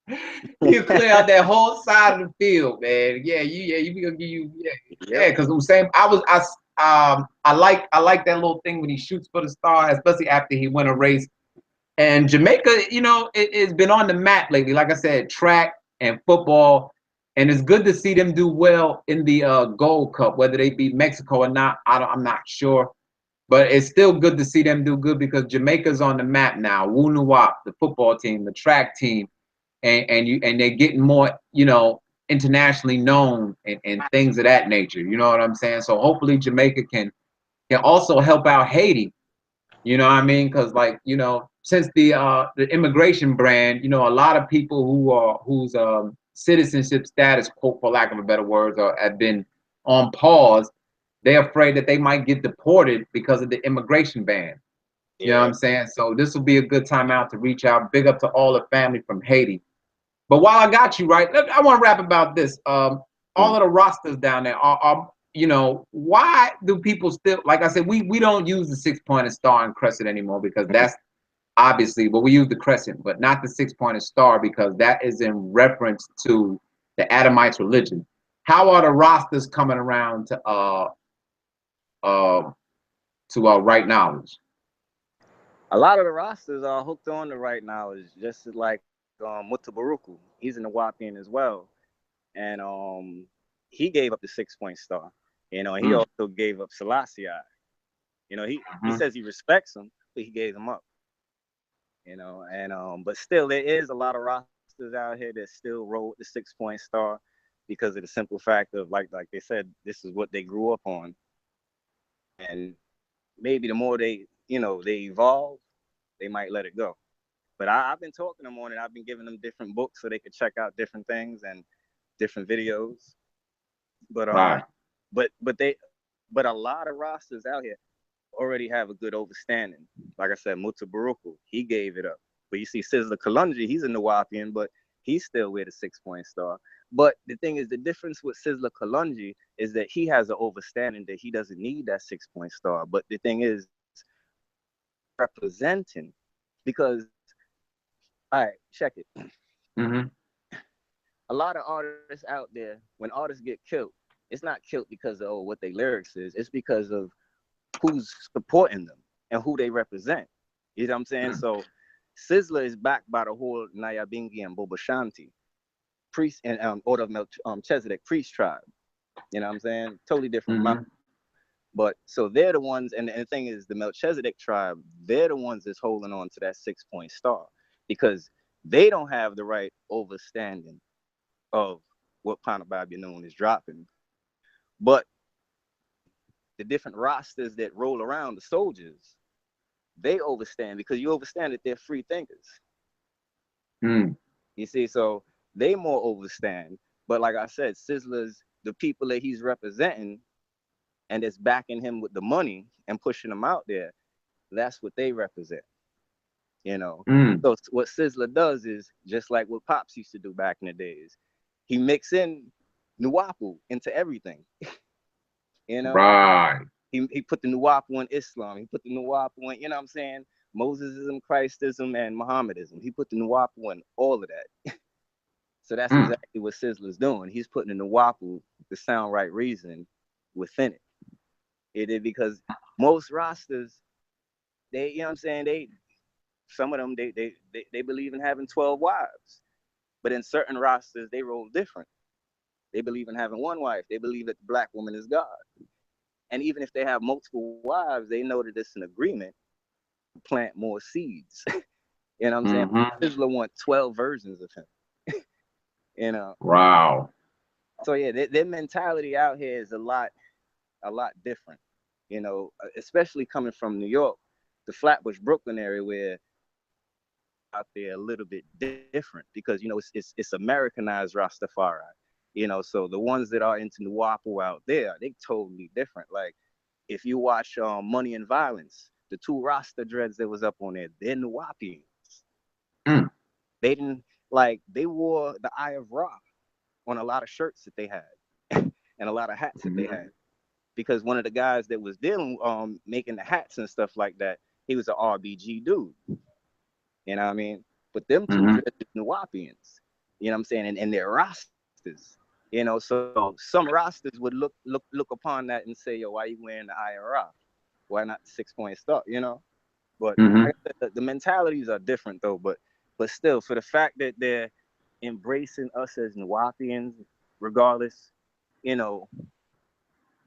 He'll clear out that whole side of the field, man. Yeah, we gonna give you, Yep. because Usain, I like that little thing when he shoots for the star, especially after he win a race. And Jamaica, it's been on the map lately. Like I said, track and football, and it's good to see them do well in the Gold Cup, whether they beat Mexico or not. I'm not sure, but it's still good to see them do good because Jamaica's on the map now. Wu-Nuwaup, the football team, the track team, and they're getting more, internationally known and things of that nature. You know what I'm saying? So hopefully Jamaica can also help out Haiti. You know what I mean? Because like since the immigration brand, a lot of people whose citizenship status, quote for lack of a better words, have been on pause. They're afraid that they might get deported because of the immigration ban. You know what Yeah. I'm saying? So this will be a good time out to reach out. Big up to all the family from Haiti. But while I got you right, I want to rap about this. All of the rosters down there are why do people still, like I said, we don't use the 6-pointed star and crescent anymore because that's obviously, but we use the crescent, but not the 6-pointed star because that is in reference to the Adamites religion. How are the rosters coming around uh right knowledge? A lot of the rosters are hooked on the right knowledge, just like Mutabaruku. He's in the Wapian as well. And he gave up the 6 point star. He Mm. also gave up Selassie. He Hmm. says he respects him, but he gave him up. And but still there is a lot of rosters out here that still roll with the 6 point star because of the simple fact of like they said, this is what they grew up on. And maybe the more they evolve, they might let it go. But I've been talking to them on it. I've been giving them different books so they could check out different things and different videos. But Right. but a lot of rosters out here already have a good overstanding. Like I said, Mutabaruku, he gave it up. But you see Sizzler Kalunji, he's a Nuwaupian, but he's still with a 6 point star. But the thing is, the difference with Sizzler Kalonji is that he has an overstanding that he doesn't need that 6 point star. But the thing is, representing, because, all right, check it. Mm-hmm. A lot of artists out there, when artists get killed, it's not killed because of what their lyrics is. It's because of who's supporting them and who they represent. You know what I'm saying? So Sizzler is backed by the whole Nyabingi and Bobashanti priest and Order of Melchizedek priest tribe. You know what I'm saying? Totally different. Mm-hmm. But so they're the ones, and the thing is, the Melchizedek tribe, they're the ones that's holding on to that 6 point star because they don't have the right overstanding of what Panababyanun is dropping. But the different rosters that roll around the soldiers, they overstand because you overstand that they're free thinkers. Mm. You see, so they more overstand. But like I said, Sizzler's the people that he's representing and it's backing him with the money and pushing him out there. That's what they represent. You know. Mm. So what Sizzler does is just like what Pops used to do back in the days. He mix in Nuwaupu into everything. You know, Right. he put the Nuwaupu in Islam. He put the Nuwaupu in, you know what I'm saying, Mosesism, Christism, and Mohammedism. He put the Nuwaupu in all of that. So that's exactly what Sizzler's doing. He's putting the Nuwaupu, the sound right reason, within it. It is because most Rastas, they, you know what I'm saying, some of them they believe in having 12 wives. But in certain Rastas, they roll different. They believe in having one wife. They believe that the black woman is God. And even if they have multiple wives, they know that it's an agreement to plant more seeds. You know what I'm saying? Sizzler want 12 versions of him. You know. Wow. So yeah, their mentality out here is a lot different. You know, especially coming from New York, the Flatbush, Brooklyn area, where out there a little bit different because you know it's Americanized Rastafari. You know, so the ones that are into Nuwaupu out there, they totally different. Like if you watch Money and Violence, the two Rasta dreads that was up on there, they're Nuwaupians. Mm. They didn't they wore the Eye of Ra on a lot of shirts that they had and a lot of hats that they had. Because one of the guys that was dealing making the hats and stuff like that, he was an RBG dude. You know what I mean? But them two Nuwaupians, you know what I'm saying? And they're Rastas. You know, so some Rastas would look upon that and say, yo, why you wearing the IRA? Why not the 6 point star? You know? But the mentalities are different though, but still, for the fact that they're embracing us as Nuwaupians, regardless, you know,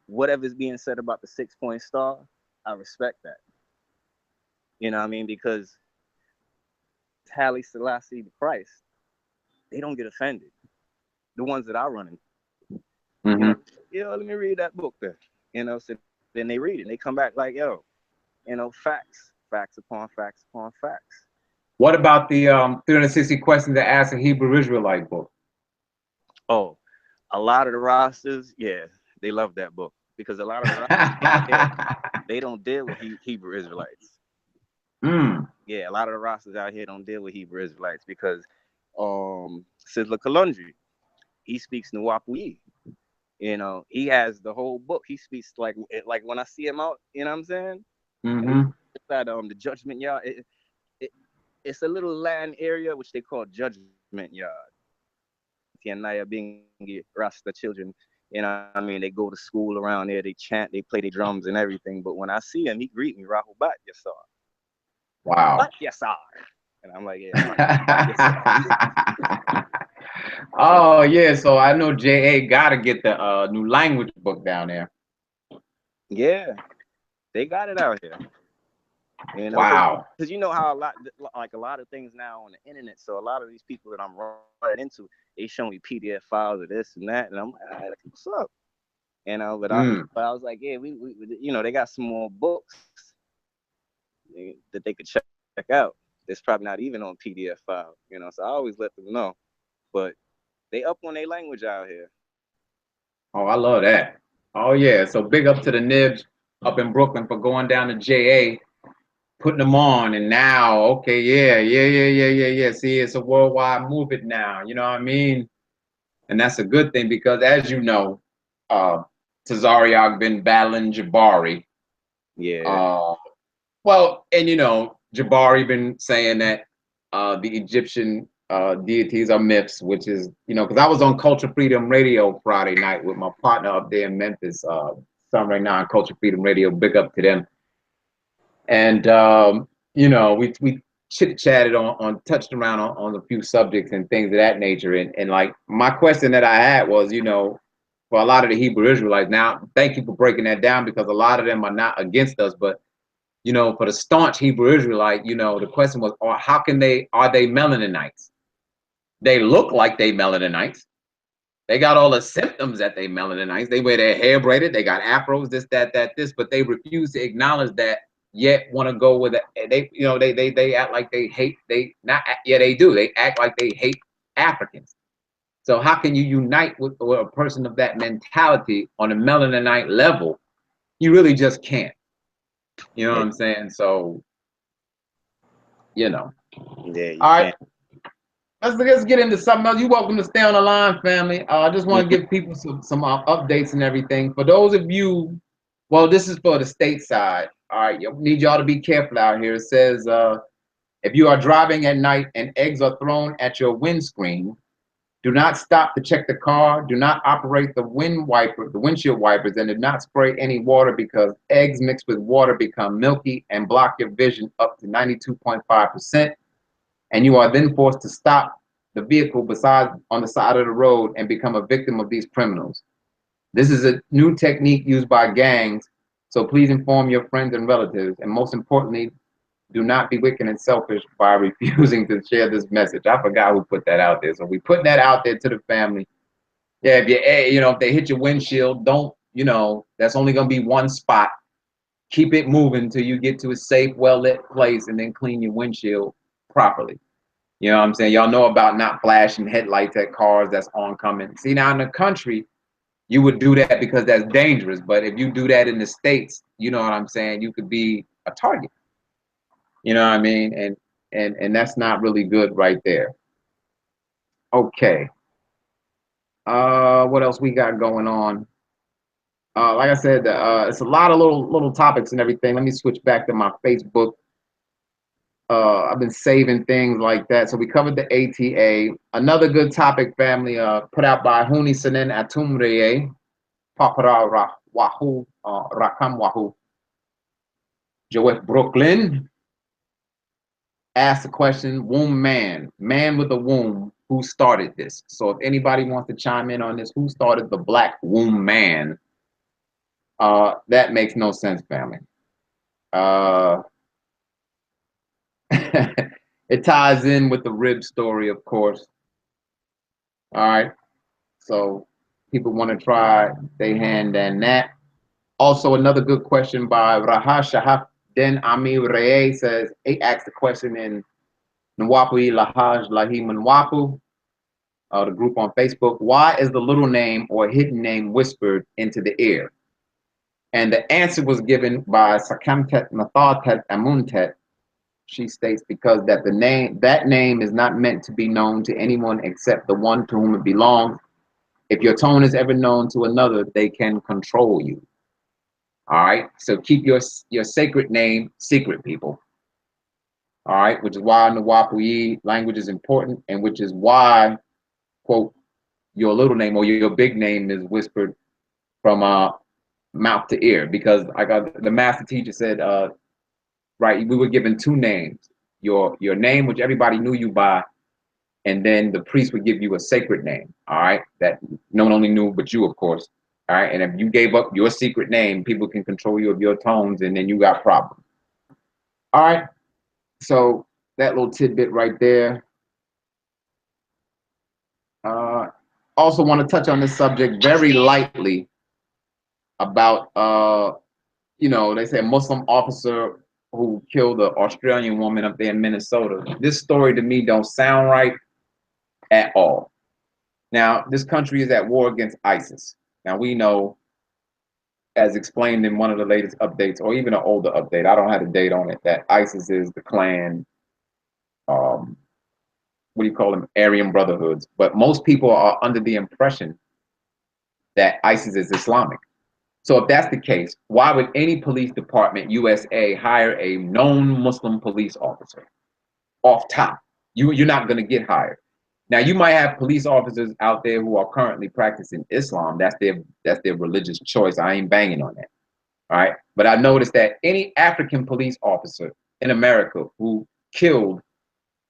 whatever's being said about the 6 point star, I respect that. You know what I mean? Because Haile Selassie the Christ, they don't get offended. The ones that I run into. You know, yo, let me read that book there. You know, so then they read it and they come back like, yo, you know, facts upon facts upon facts. What about the 360 questions to ask a Hebrew Israelite book? Oh, a lot of the rosters, yeah, they love that book because a lot of the rosters they don't deal with Hebrew Israelites. Yeah, a lot of the rosters out here don't deal with Hebrew Israelites because Sizzler Kalundri, he speaks Nuwaupu. You know, he has the whole book. He speaks like when I see him out, you know what I'm saying? It's at the Judgment Yard. It's a little land area which they call Judgment Yard. Tianaya being Rasta children, you know what I mean? They go to school around there, they chant, they play their drums and everything. But when I see him, he greet me, Rahubat Yasar. Wow. But Yasar. And I'm like, yeah. Oh yeah, so I know JA gotta get the new language book down there. Yeah, they got it out here. You know, wow. Because you know how a lot of things now on the internet. So a lot of these people that I'm running into, they show me PDF files of this and that, and I'm like, all right, what's up? You know, but I was like, yeah, we you know, they got some more books that they could check out. That's probably not even on PDF file. You know, so I always let them know. But they up on their language out here. Oh, I love that. Oh yeah, so big up to the Nibs up in Brooklyn for going down to JA, putting them on, and now, okay, yeah. See, it's a worldwide movement now. You know what I mean? And that's a good thing because, as you know, Tazariak been battling Jabari. Yeah. Uh, well, and you know, Jabari been saying that the Egyptian deities are myths, which is, you know, because I was on Culture Freedom Radio Friday night with my partner up there in Memphis, Sunray 9 Culture Freedom Radio. Big up to them. And you know, we chit chatted on touched around on a few subjects and things of that nature. And like my question that I had was, you know, for a lot of the Hebrew Israelites. Now, thank you for breaking that down because a lot of them are not against us, but you know, for the staunch Hebrew Israelite, you know, the question was, how can they, are they Melaninites? They look like they Melaninites. They got all the symptoms that they Melaninites. They wear their hair braided. They got afros, this, that, this, but they refuse to acknowledge that. Yet want to go with it. They, you know, they act like they hate. They not. Yeah, they do. They act like they hate Africans. So how can you unite with a person of that mentality on a Melaninite level? You really just can't. You know what Yeah, I'm saying? So, you know. yeah, you All right. can't. Let's get into something else. You're welcome to stay on the line, family. I just want to give people some updates and everything. For those of you, well, this is for the stateside. All right, need y'all to be careful out here. It says if you are driving at night and eggs are thrown at your windscreen, do not stop to check the car. Do not operate the windshield wipers, and do not spray any water because eggs mixed with water become milky and block your vision up to 92.5%. And you are then forced to stop the vehicle on the side of the road and become a victim of these criminals. This is a new technique used by gangs, so please inform your friends and relatives. And most importantly, do not be wicked and selfish by refusing to share this message. I forgot who put that out there. So we putting that out there to the family. Yeah, if they hit your windshield, don't, you know, that's only gonna be one spot. Keep it moving until you get to a safe, well-lit place and then clean your windshield properly. You know what I'm saying? Y'all know about not flashing headlights at cars that's oncoming. See, now in the country, you would do that because that's dangerous. But if you do that in the States, you know what I'm saying? You could be a target. You know what I mean? And that's not really good right there. Okay. What else we got going on? Like I said, it's a lot of little topics and everything. Let me switch back to my Facebook. I've been saving things like that. So we covered the ATA. Another good topic, family, put out by Huni Senen Atumreye, Papara Wahoo, Rakam Wahoo, Joeth Brooklyn asked the question, womb man with a womb, who started this? So if anybody wants to chime in on this, who started the black womb man? That makes no sense, family. It ties in with the rib story, of course. All right. So people want to try they hand and that. Also, another good question by Raha Shahaf Den Ami Reye says, he asked the question in Nuwaupian Lahaj Lahim Nuwaupu, the group on Facebook, why is the little name or hidden name whispered into the ear? And the answer was given by Sakamtet Nathartet Amuntet. She states because that name is not meant to be known to anyone except the one to whom it belongs. If your tone is ever known to another, they can control you. All right. So keep your sacred name secret, people. All right. Which is why Nuwaupian language is important, and which is why, quote, your little name or your big name is whispered from mouth to ear. Because I got the master teacher said, right, we were given two names. Your name, which everybody knew you by, and then the priest would give you a sacred name, all right, that no one only knew but you, of course, all right, and if you gave up your secret name, people can control you of your tones, and then you got problems. All right, so that little tidbit right there. Uh, Also want to touch on this subject very lightly about, you know, they say a Muslim officer who killed an Australian woman up there in Minnesota. This story to me don't sound right at all. Now, this country is at war against ISIS. Now, we know, as explained in one of the latest updates, or even an older update, I don't have a date on it, that ISIS is the clan, um, what do you call them, Aryan Brotherhoods. But most people are under the impression that ISIS is Islamic. So if that's the case, why would any police department, USA, hire a known Muslim police officer off top? You're not going to get hired. Now you might have police officers out there who are currently practicing Islam. That's their religious choice. I ain't banging on that. All right. But I noticed that any African police officer in America who killed,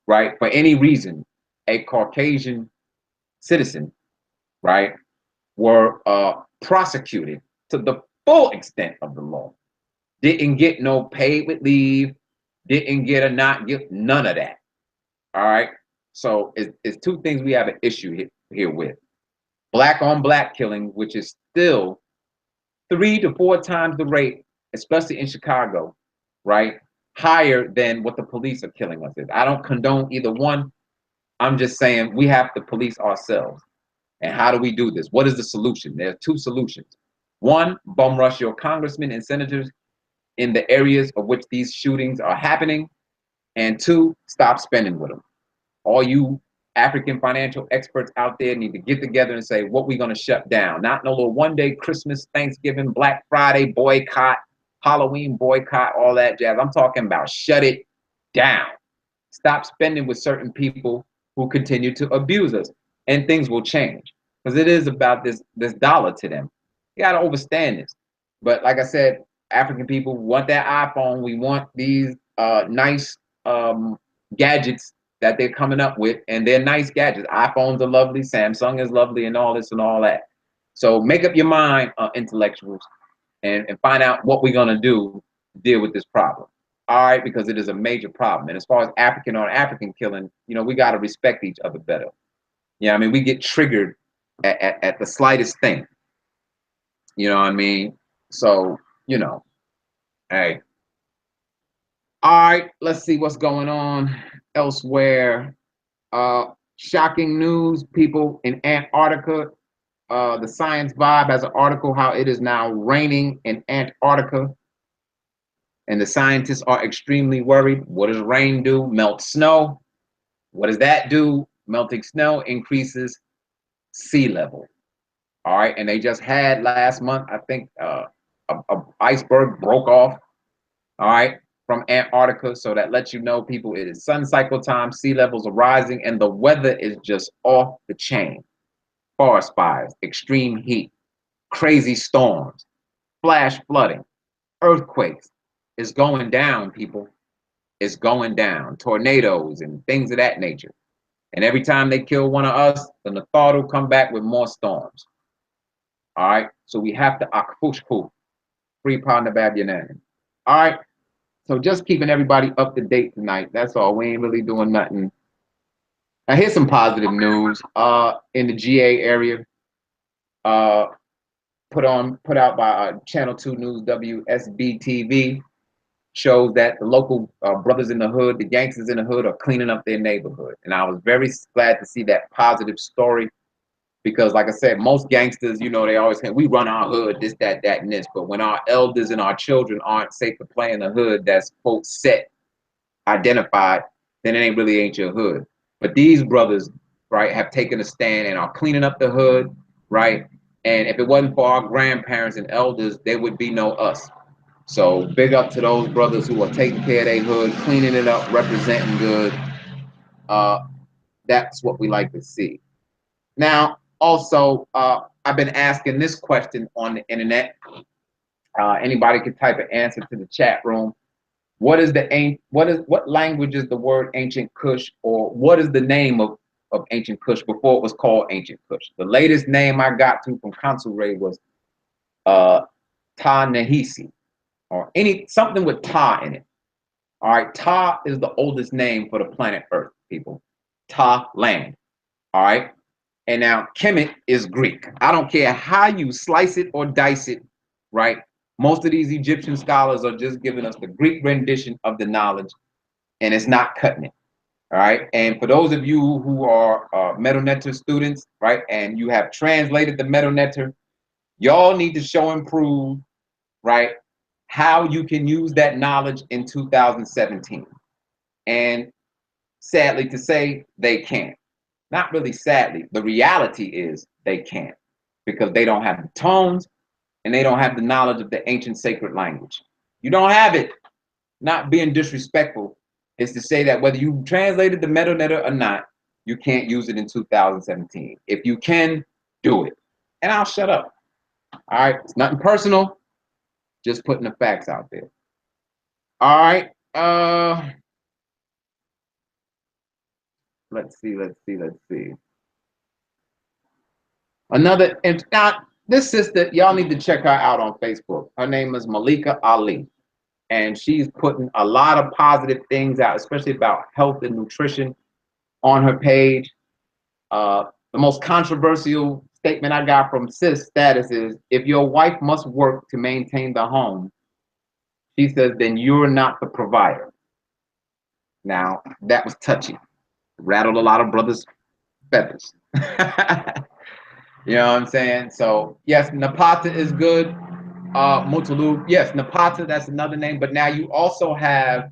right, for any reason, a Caucasian citizen, right, were prosecuted to the full extent of the law. Didn't get no paid with leave, didn't get a not get none of that. All right. So it's two things we have an issue here with. Black on black killing, which is still 3 to 4 times the rate, especially in Chicago, right? Higher than what the police are killing us is. I don't condone either one. I'm just saying we have to police ourselves. And how do we do this? What is the solution? There are 2 solutions. One, bum rush your congressmen and senators in the areas of which these shootings are happening. And 2, stop spending with them. All you African financial experts out there need to get together and say what we're going to shut down. Not no little one-day Christmas, Thanksgiving, Black Friday boycott, Halloween boycott, all that jazz. I'm talking about shut it down. Stop spending with certain people who continue to abuse us, and things will change, because it is about this dollar to them. You got to understand this. But like I said, African people want that iPhone. We want these nice gadgets that they're coming up with, and they're nice gadgets. iPhones are lovely, Samsung is lovely, and all this and all that. So make up your mind, intellectuals, and find out what we're gonna do to deal with this problem. All right, because it is a major problem. And as far as African on African killing, you know, we got to respect each other better. Yeah, I mean, we get triggered at the slightest thing. You know what I mean? So, you know, hey. All right, let's see what's going on elsewhere. Shocking news, people in Antarctica. The Science Vibe has an article how it is now raining in Antarctica. And the scientists are extremely worried. What does rain do? Melt snow. What does that do? Melting snow increases sea level. All right, and they just had last month, I think, a iceberg broke off. All right, from Antarctica. So that lets you know, people, it is sun cycle time, sea levels are rising, and the weather is just off the chain. Forest fires, extreme heat, crazy storms, flash flooding, earthquakes. It's going down, people. It's going down. Tornadoes and things of that nature. And every time they kill one of us, the Nathar will come back with more storms. All right, so we have to akfushku, free partner Babyanan. All right, so just keeping everybody up to date tonight. That's all. We ain't really doing nothing. Now here's some positive news. In the GA area, put out by Channel 2 News WSB-TV, shows that the local brothers in the hood, the gangsters in the hood, are cleaning up their neighborhood. And I was very glad to see that positive story, because like I said, most gangsters, you know, they always say, we run our hood, this, that, and this. But when our elders and our children aren't safe to play in the hood that's, quote, set, identified, then it ain't your hood. But these brothers, right, have taken a stand and are cleaning up the hood, right? And if it wasn't for our grandparents and elders, there would be no us. So big up to those brothers who are taking care of their hood, cleaning it up, representing good. That's what we like to see. Now, also, I've been asking this question on the internet. Anybody can type an answer to the chat room. What language is the word ancient Kush, or what is the name of ancient Kush before it was called ancient Kush? The latest name I got to from Consul Ray was Ta-Nehisi, or something with Ta in it. All right, Ta is the oldest name for the planet Earth, people. Ta, land. All right. And now Kemet is Greek. I don't care how you slice it or dice it, right? Most of these Egyptian scholars are just giving us the Greek rendition of the knowledge, and it's not cutting it. All right. And for those of you who are Metal Netter students, right, and you have translated the Metal Netter, y'all need to show and prove, right, how you can use that knowledge in 2017. And sadly to say, they can't. Not really sadly. The reality is they can't because they don't have the tones and they don't have the knowledge of the ancient sacred language. You don't have it. Not being disrespectful is to say that whether you translated the meta or not, you can't use it in 2017. If you can, do it. And I'll shut up. All right. It's nothing personal. Just putting the facts out there. All right. Let's see. Another, and now this sister, y'all need to check her out on Facebook. Her name is Malika Ali. And she's putting a lot of positive things out, especially about health and nutrition on her page. The most controversial statement I got from Sis Status is, if your wife must work to maintain the home, she says, then you're not the provider. Now, that was touchy. Rattled a lot of brothers' feathers. You know what I'm saying? So, yes, Napata is good. Mutulu, yes, Napata, that's another name. But now you also have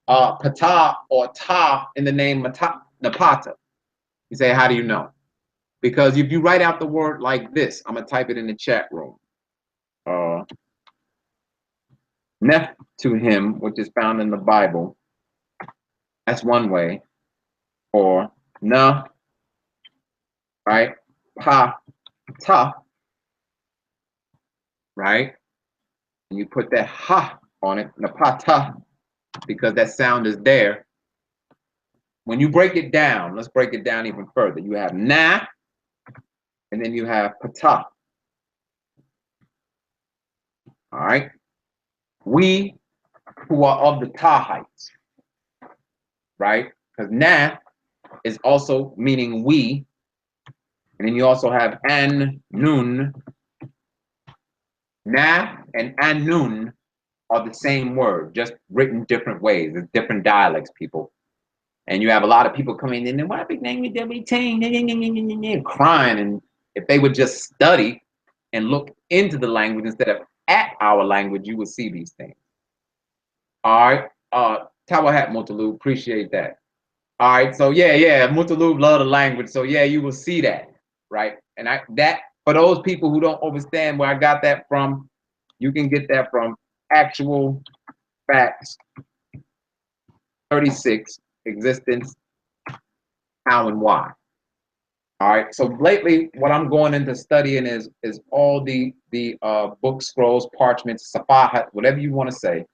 Pata or Ta in the name Napata. You say, how do you know? Because if you write out the word like this, I'm going to type it in the chat room. Neph to him, which is found in the Bible. That's one way. Or na, right? Pa, ta, right? And you put that ha on it, napata, because that sound is there. When you break it down, let's break it down even further. You have na, and then you have pata. All right? We who are of the Tahites, right? Because na is also meaning we. And then you also have an, nun. Na and anun are the same word, just written different ways. There's different dialects, people. And you have a lot of people coming in and why big name is everything, crying. And if they would just study and look into the language instead of at our language, you would see these things. All right. Tawahat Mutalu, appreciate that. All right. So yeah, Mutalu love the language. So yeah, you will see that, right? And that for those people who don't understand where I got that from, you can get that from Actual Facts 36, Existence, How and Why. All right. So lately, what I'm going into studying is all the books, scrolls, parchments, safahat, whatever you want to say,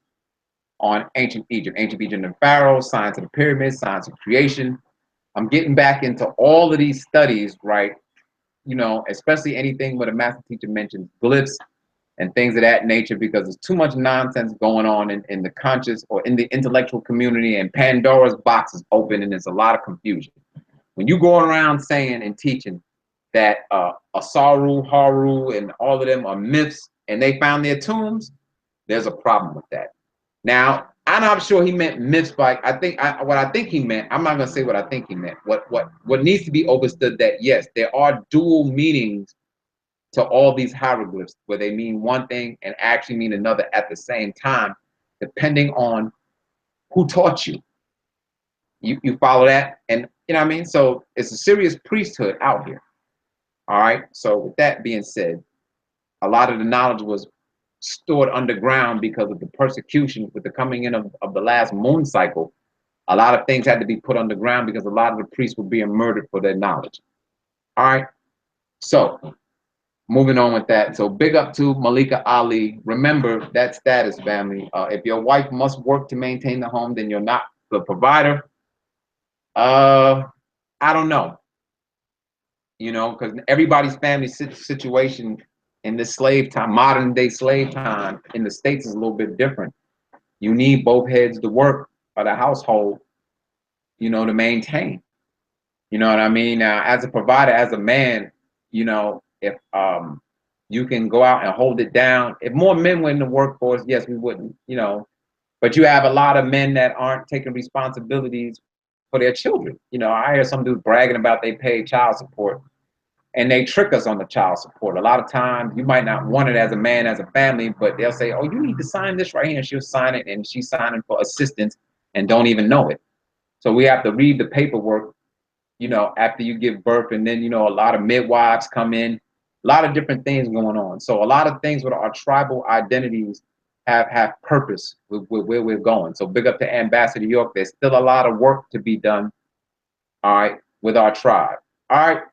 on ancient Egypt and Pharaoh, science of the pyramids, science of creation. I'm getting back into all of these studies, right? You know, especially anything where the master teacher mentions glyphs and things of that nature, because there's too much nonsense going on in the conscious or in the intellectual community, and Pandora's box is open and there's a lot of confusion. When you go around saying and teaching that Asaru, Haru, and all of them are myths and they found their tombs, there's a problem with that. Now, I'm not sure he meant myths, but what I think he meant, I'm not going to say what I think he meant. What needs to be understood that, yes, there are dual meanings to all these hieroglyphs where they mean one thing and actually mean another at the same time, depending on who taught you. You follow that? And you know what I mean? So it's a serious priesthood out here. All right. So with that being said, a lot of the knowledge was stored underground because of the persecution with the coming in of the last moon cycle. A lot of things had to be put underground because a lot of the priests were being murdered for their knowledge. All right. So moving on with that. So big up to Malika Ali. Remember that status, family. If your wife must work to maintain the home, then you're not the provider. I don't know. You know, because everybody's family situation in this slave time, modern day slave time in the States is a little bit different. You need both heads to work for the household, you know, to maintain. You know what I mean? Now, as a provider, as a man, you know, if you can go out and hold it down. If more men were in the workforce, yes, we wouldn't, you know. But you have a lot of men that aren't taking responsibilities for their children. You know, I hear some dudes bragging about they pay child support, and they trick us on the child support. A lot of times you might not want it as a man, as a family, but they'll say, oh, you need to sign this right here. And she'll sign it, and she's signing for assistance and don't even know it. So we have to read the paperwork, after you give birth, and then a lot of midwives come in, a lot of different things going on. So a lot of things with our tribal identities have purpose with where we're going. So big up to Ambassador York. There's still a lot of work to be done, all right, with our tribe. All right,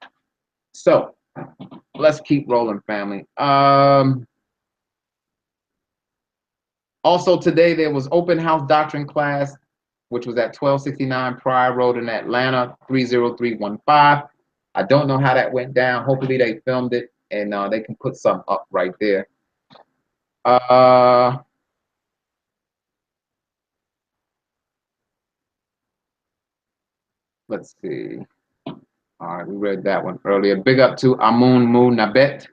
so let's keep rolling, family. Also today there was open house doctrine class, which was at 1269 Pryor Road in Atlanta, 30315. I don't know how that went down. Hopefully they filmed it and they can put some up right there. Let's see. All right, we read that one earlier. Big up to Amun Mu Nabet.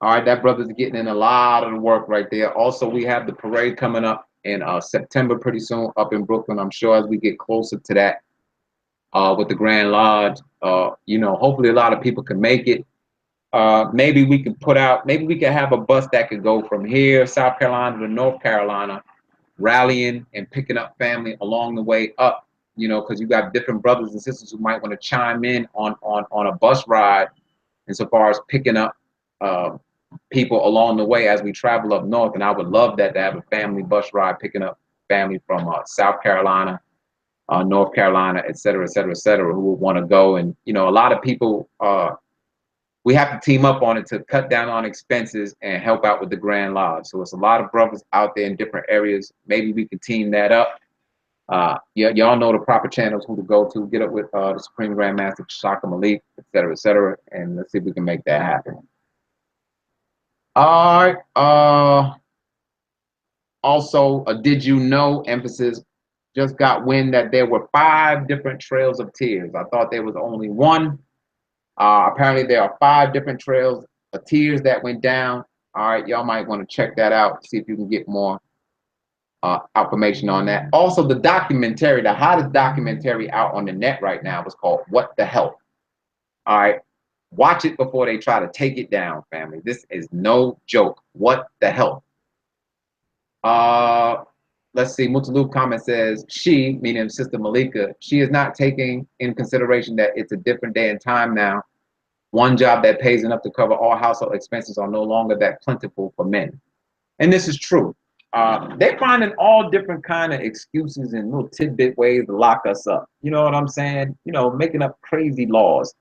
All right, that brother's getting in a lot of the work right there. Also, we have the parade coming up in September pretty soon up in Brooklyn. I'm sure as we get closer to that with the Grand Lodge, hopefully a lot of people can make it. Maybe we can maybe we can have a bus that could go from here, South Carolina to North Carolina, rallying and picking up family along the way up, because you got different brothers and sisters who might want to chime in on a bus ride insofar as picking up people along the way as we travel up north. And I would love that, to have a family bus ride picking up family from South Carolina, North Carolina, et cetera, who would want to go. And, a lot of people, we have to team up on it to cut down on expenses and help out with the Grand Lodge. So it's a lot of brothers out there in different areas. Maybe we can team that up. Y'all know the proper channels who to go to. Get up with the Supreme Grand Master Shaka Malik, et cetera, and let's see if we can make that happen. All right. Also, did you know, emphasis, just got wind that there were 5 different trails of tears. I thought there was only one. Apparently there are 5 different trails of tears that went down. All right, y'all might want to check that out, see if you can get more information on that. Also, the documentary, the hottest documentary out on the net right now is called What the Hell. All right, watch it before they try to take it down, family. This is no joke. What the hell? Let's see. Mutaloop comment says, she, meaning Sister Malika, she is not taking in consideration that it's a different day and time now. One job that pays enough to cover all household expenses are no longer that plentiful for men. And this is true. They're finding all different kind of excuses and little tidbit ways to lock us up. You know what I'm saying? Making up crazy laws.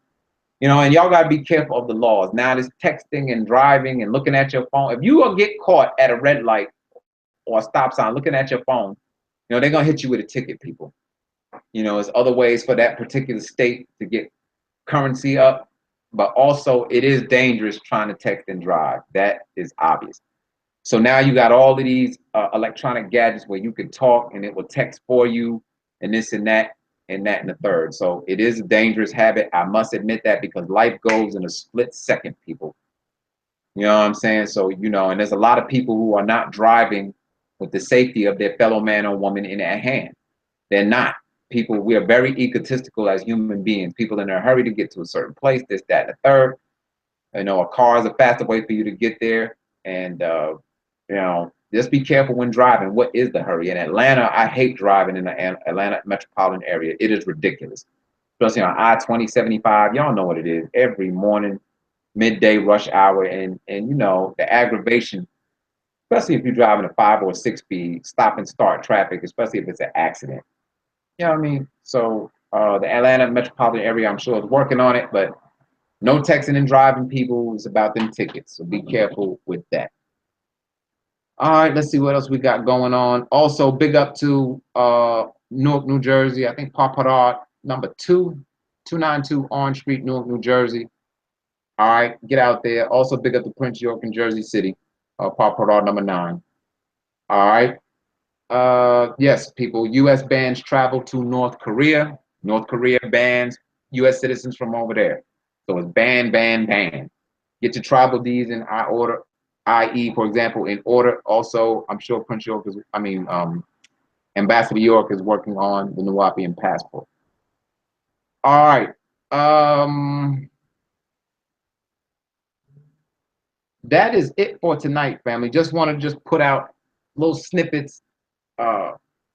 And y'all got to be careful of the laws. Now, this texting and driving and looking at your phone. If you get caught at a red light or a stop sign looking at your phone, they're going to hit you with a ticket, people. There's other ways for that particular state to get currency up. But also, it is dangerous trying to text and drive. That is obvious. So now you got all of these electronic gadgets where you can talk and it will text for you and this and that and that and the third. So it is a dangerous habit. I must admit that, because life goes in a split second, people. You know what I'm saying? So, and there's a lot of people who are not driving with the safety of their fellow man or woman in their hand. They're not. People, we are very egotistical as human beings. People in a hurry to get to a certain place, this, that, and the third. A car is a faster way for you to get there. And, just be careful when driving. What is the hurry? In Atlanta, I hate driving in the Atlanta metropolitan area. It is ridiculous. Especially on I-20/75. Y'all know what it is. Every morning, midday rush hour. And the aggravation, especially if you're driving a 5 or 6 speed, stop and start traffic, especially if it's an accident. You know what I mean? So the Atlanta metropolitan area, I'm sure, is working on it, but no texting and driving, people. It's about them tickets. So be careful with that. All right, let's see what else we got going on. Also, big up to Newark, New Jersey. I think Paparat number 292 Orange Street, Newark, New Jersey. All right, get out there. Also, big up to Prince York in Jersey City, Paparat number 9. All right. Yes, people, U.S. bans travel to North Korea. North Korea bans U.S. citizens from over there. So it's ban, ban, ban. Get your tribal deeds in order, i.e., for example, in order. Also, I'm sure Prince York is, Ambassador York is working on the Nuwaupian passport. All right. That is it for tonight, family. Just want to put out little snippets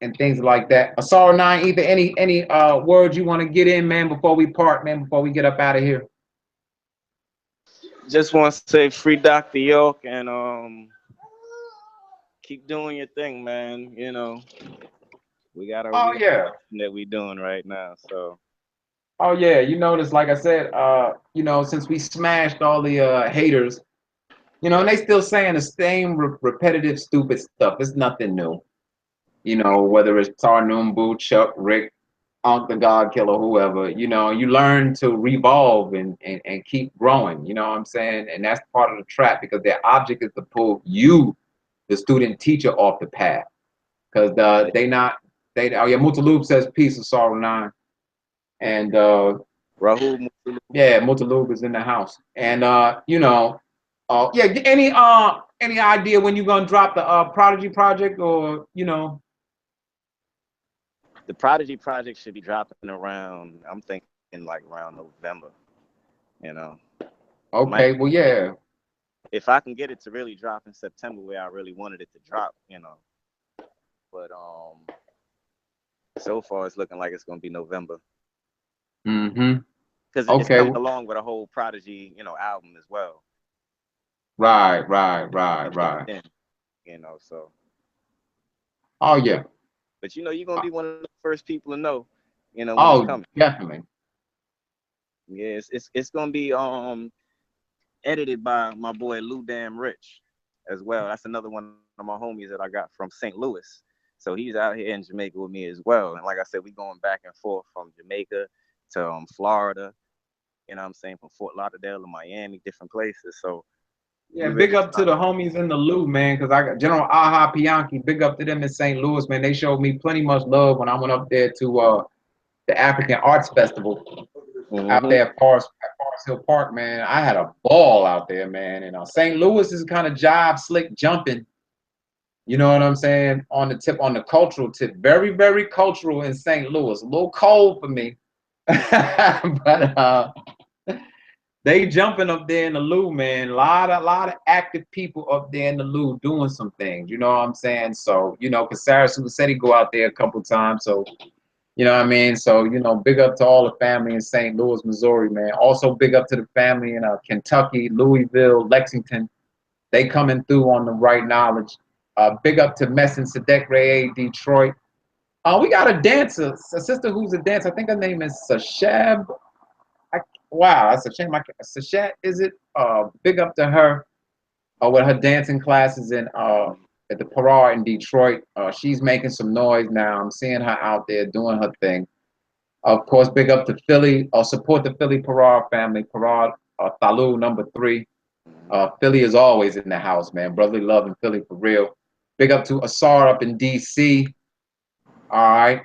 and things like that. Asaru 9, either any words you want to get in, man, before we part, man, before we get up out of here. Just want to say free Dr. York and keep doing your thing, man. You know, Oh we got yeah. that we doing right now. So Oh yeah. You notice, like I said, since we smashed all the haters, and they still saying the same repetitive, stupid stuff. It's nothing new. Whether it's Tarnumbu, Chuck, Rick, Unc the God Killer, whoever, you learn to revolve and keep growing, you know what I'm saying? And that's part of the trap because their object is to pull you, the student teacher, off the path. Because oh yeah, Mutaloob says peace of sorrow 9. And Rahul, yeah, Mutaloob is in the house. And yeah, any idea when you're gonna drop the Prodigy project or the Prodigy project should be dropping around. I'm thinking like around November. You know, might Okay, well yeah. if I can get it to really drop in September where I really wanted it to drop. But so far it's looking like it's gonna be November. Mm-hmm. Because it's Okay. coming along with a whole Prodigy, album as well. Right. So. Oh yeah. But you're gonna be one of the first people to know, when it's Oh, coming. definitely. Yeah, it's gonna be edited by my boy Lou Damn Rich as well. That's another one of my homies that I got from St. Louis. So he's out here in Jamaica with me as well. And like I said, we going back and forth from Jamaica to Florida. You know what I'm saying? From Fort Lauderdale to Miami, different places. So Yeah, we big ready to up to start. the homies in the Lou, man, because I got General Aha Pianki. Big up to them in St. Louis, man. They showed me plenty much love when I went up there to the African Arts Festival out there at Forest Hill Park, man. I had a ball out there, man. And St. Louis is kind of job slick jumping. You know what I'm saying? On the cultural tip, very, very cultural in St. Louis. A little cold for me, but they jumping up there in the Lou, man. A lot of active people up there in the Lou doing some things. You know what I'm saying? So because Sarasota said he go out there a couple times. So you know what I mean? So big up to all the family in St. Louis, Missouri, man. Also big up to the family in Kentucky, Louisville, Lexington. They coming through on the right knowledge. Big up to Messin Sadek Ray, Detroit. We got a dancer, a sister who's a dancer. I think her name is Sashab. Wow, that's a shame. Sashat, is it? Big up to her with her dancing classes at the Parade in Detroit. She's making some noise now. I'm seeing her out there doing her thing. Of course, big up to Philly. Support the Philly Parade family. Parade, Thalu #3. Philly is always in the house, man. Brotherly love in Philly for real. Big up to Asar up in DC. All right.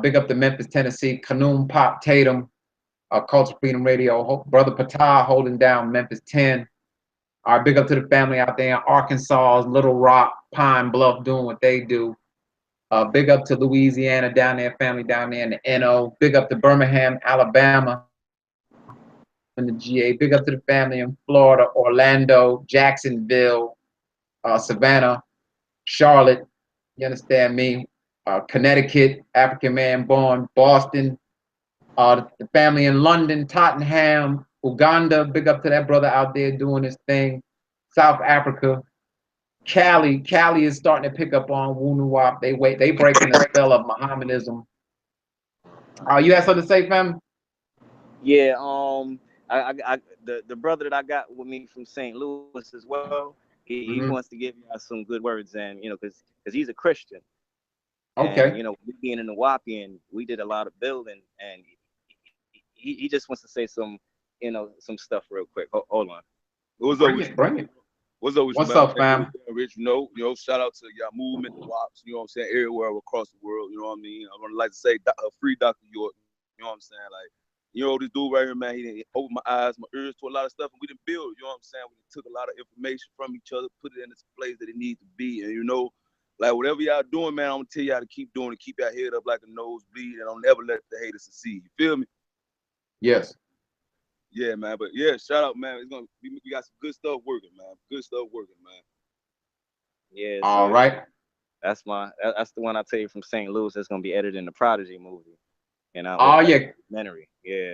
Big up to Memphis, Tennessee. Kanoom Pop Tatum. Culture Freedom Radio. Brother Patah holding down Memphis 10. All right. Big up to the family out there in Arkansas, Little Rock, Pine Bluff doing what they do. Big up to Louisiana down there, family down there in the NO. Big up to Birmingham, Alabama in the GA. Big up to the family in Florida, Orlando, Jacksonville, Savannah, Charlotte. You understand me? Connecticut, African man born, Boston, the family in London, Tottenham, Uganda. Big up to that brother out there doing his thing. South Africa, Cali. Cali is starting to pick up on Wu-Nuwaup. They breaking the spell of Mohammedanism. You have something to say, fam? Yeah, the brother that I got with me from St. Louis as well. He wants to give you some good words, and because he's a Christian, and Okay. we being in Nuwaupian, we did a lot of building, and he just wants to say some stuff real quick. Hold on. What's up Bring with it, you, bring it. What's up with you, What's man? up, fam? Rich, shout out to y'all movement, the WAPs, you know what I'm saying, everywhere across the world, you know what I mean? I'm gonna like to say free Dr. York, you know what I'm saying? Like, this dude right here, man, he didn't open my eyes, my ears to a lot of stuff, and we didn't build, you know what I'm saying? We took a lot of information from each other, put it in its place that it needs to be, and like whatever y'all doing, man, I'm gonna tell y'all to keep doing it, keep your head up like a nosebleed, and don't never let the haters succeed. You feel me? Yes. Yeah, man. But yeah, shout out, man. We got some good stuff working, man. Good stuff working, man. Yes, All sir. right. That's that's the one I tell you from St. Louis. That's gonna be edited in the Prodigy movie, and I hope Oh that's yeah. a documentary. Yeah.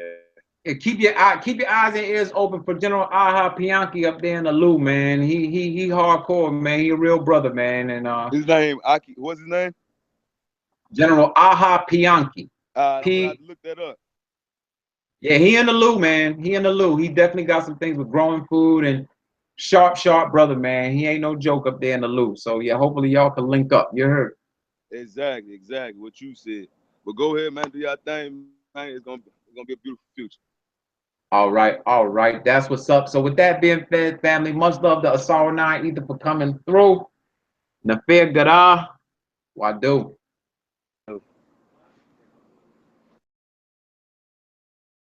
Yeah, keep your eyes and ears open for General Aha Pianki up there in the Lou, man. He hardcore, man. He a real brother, man. And His name Aki. What's his name? General Aha Pianki. I'm gonna have P to look that up. Yeah, he in the Lou, man. He in the Lou. He definitely got some things with growing food and sharp brother, man. He ain't no joke up there in the Lou. So yeah, hopefully y'all can link up. You heard? Exactly what you said. But go ahead, man. Do your thing, man. It's gonna be a beautiful future. All right. That's what's up. So with that being said, family, much love to Asaru 9 either for coming through. Nafir Gara, Wadu.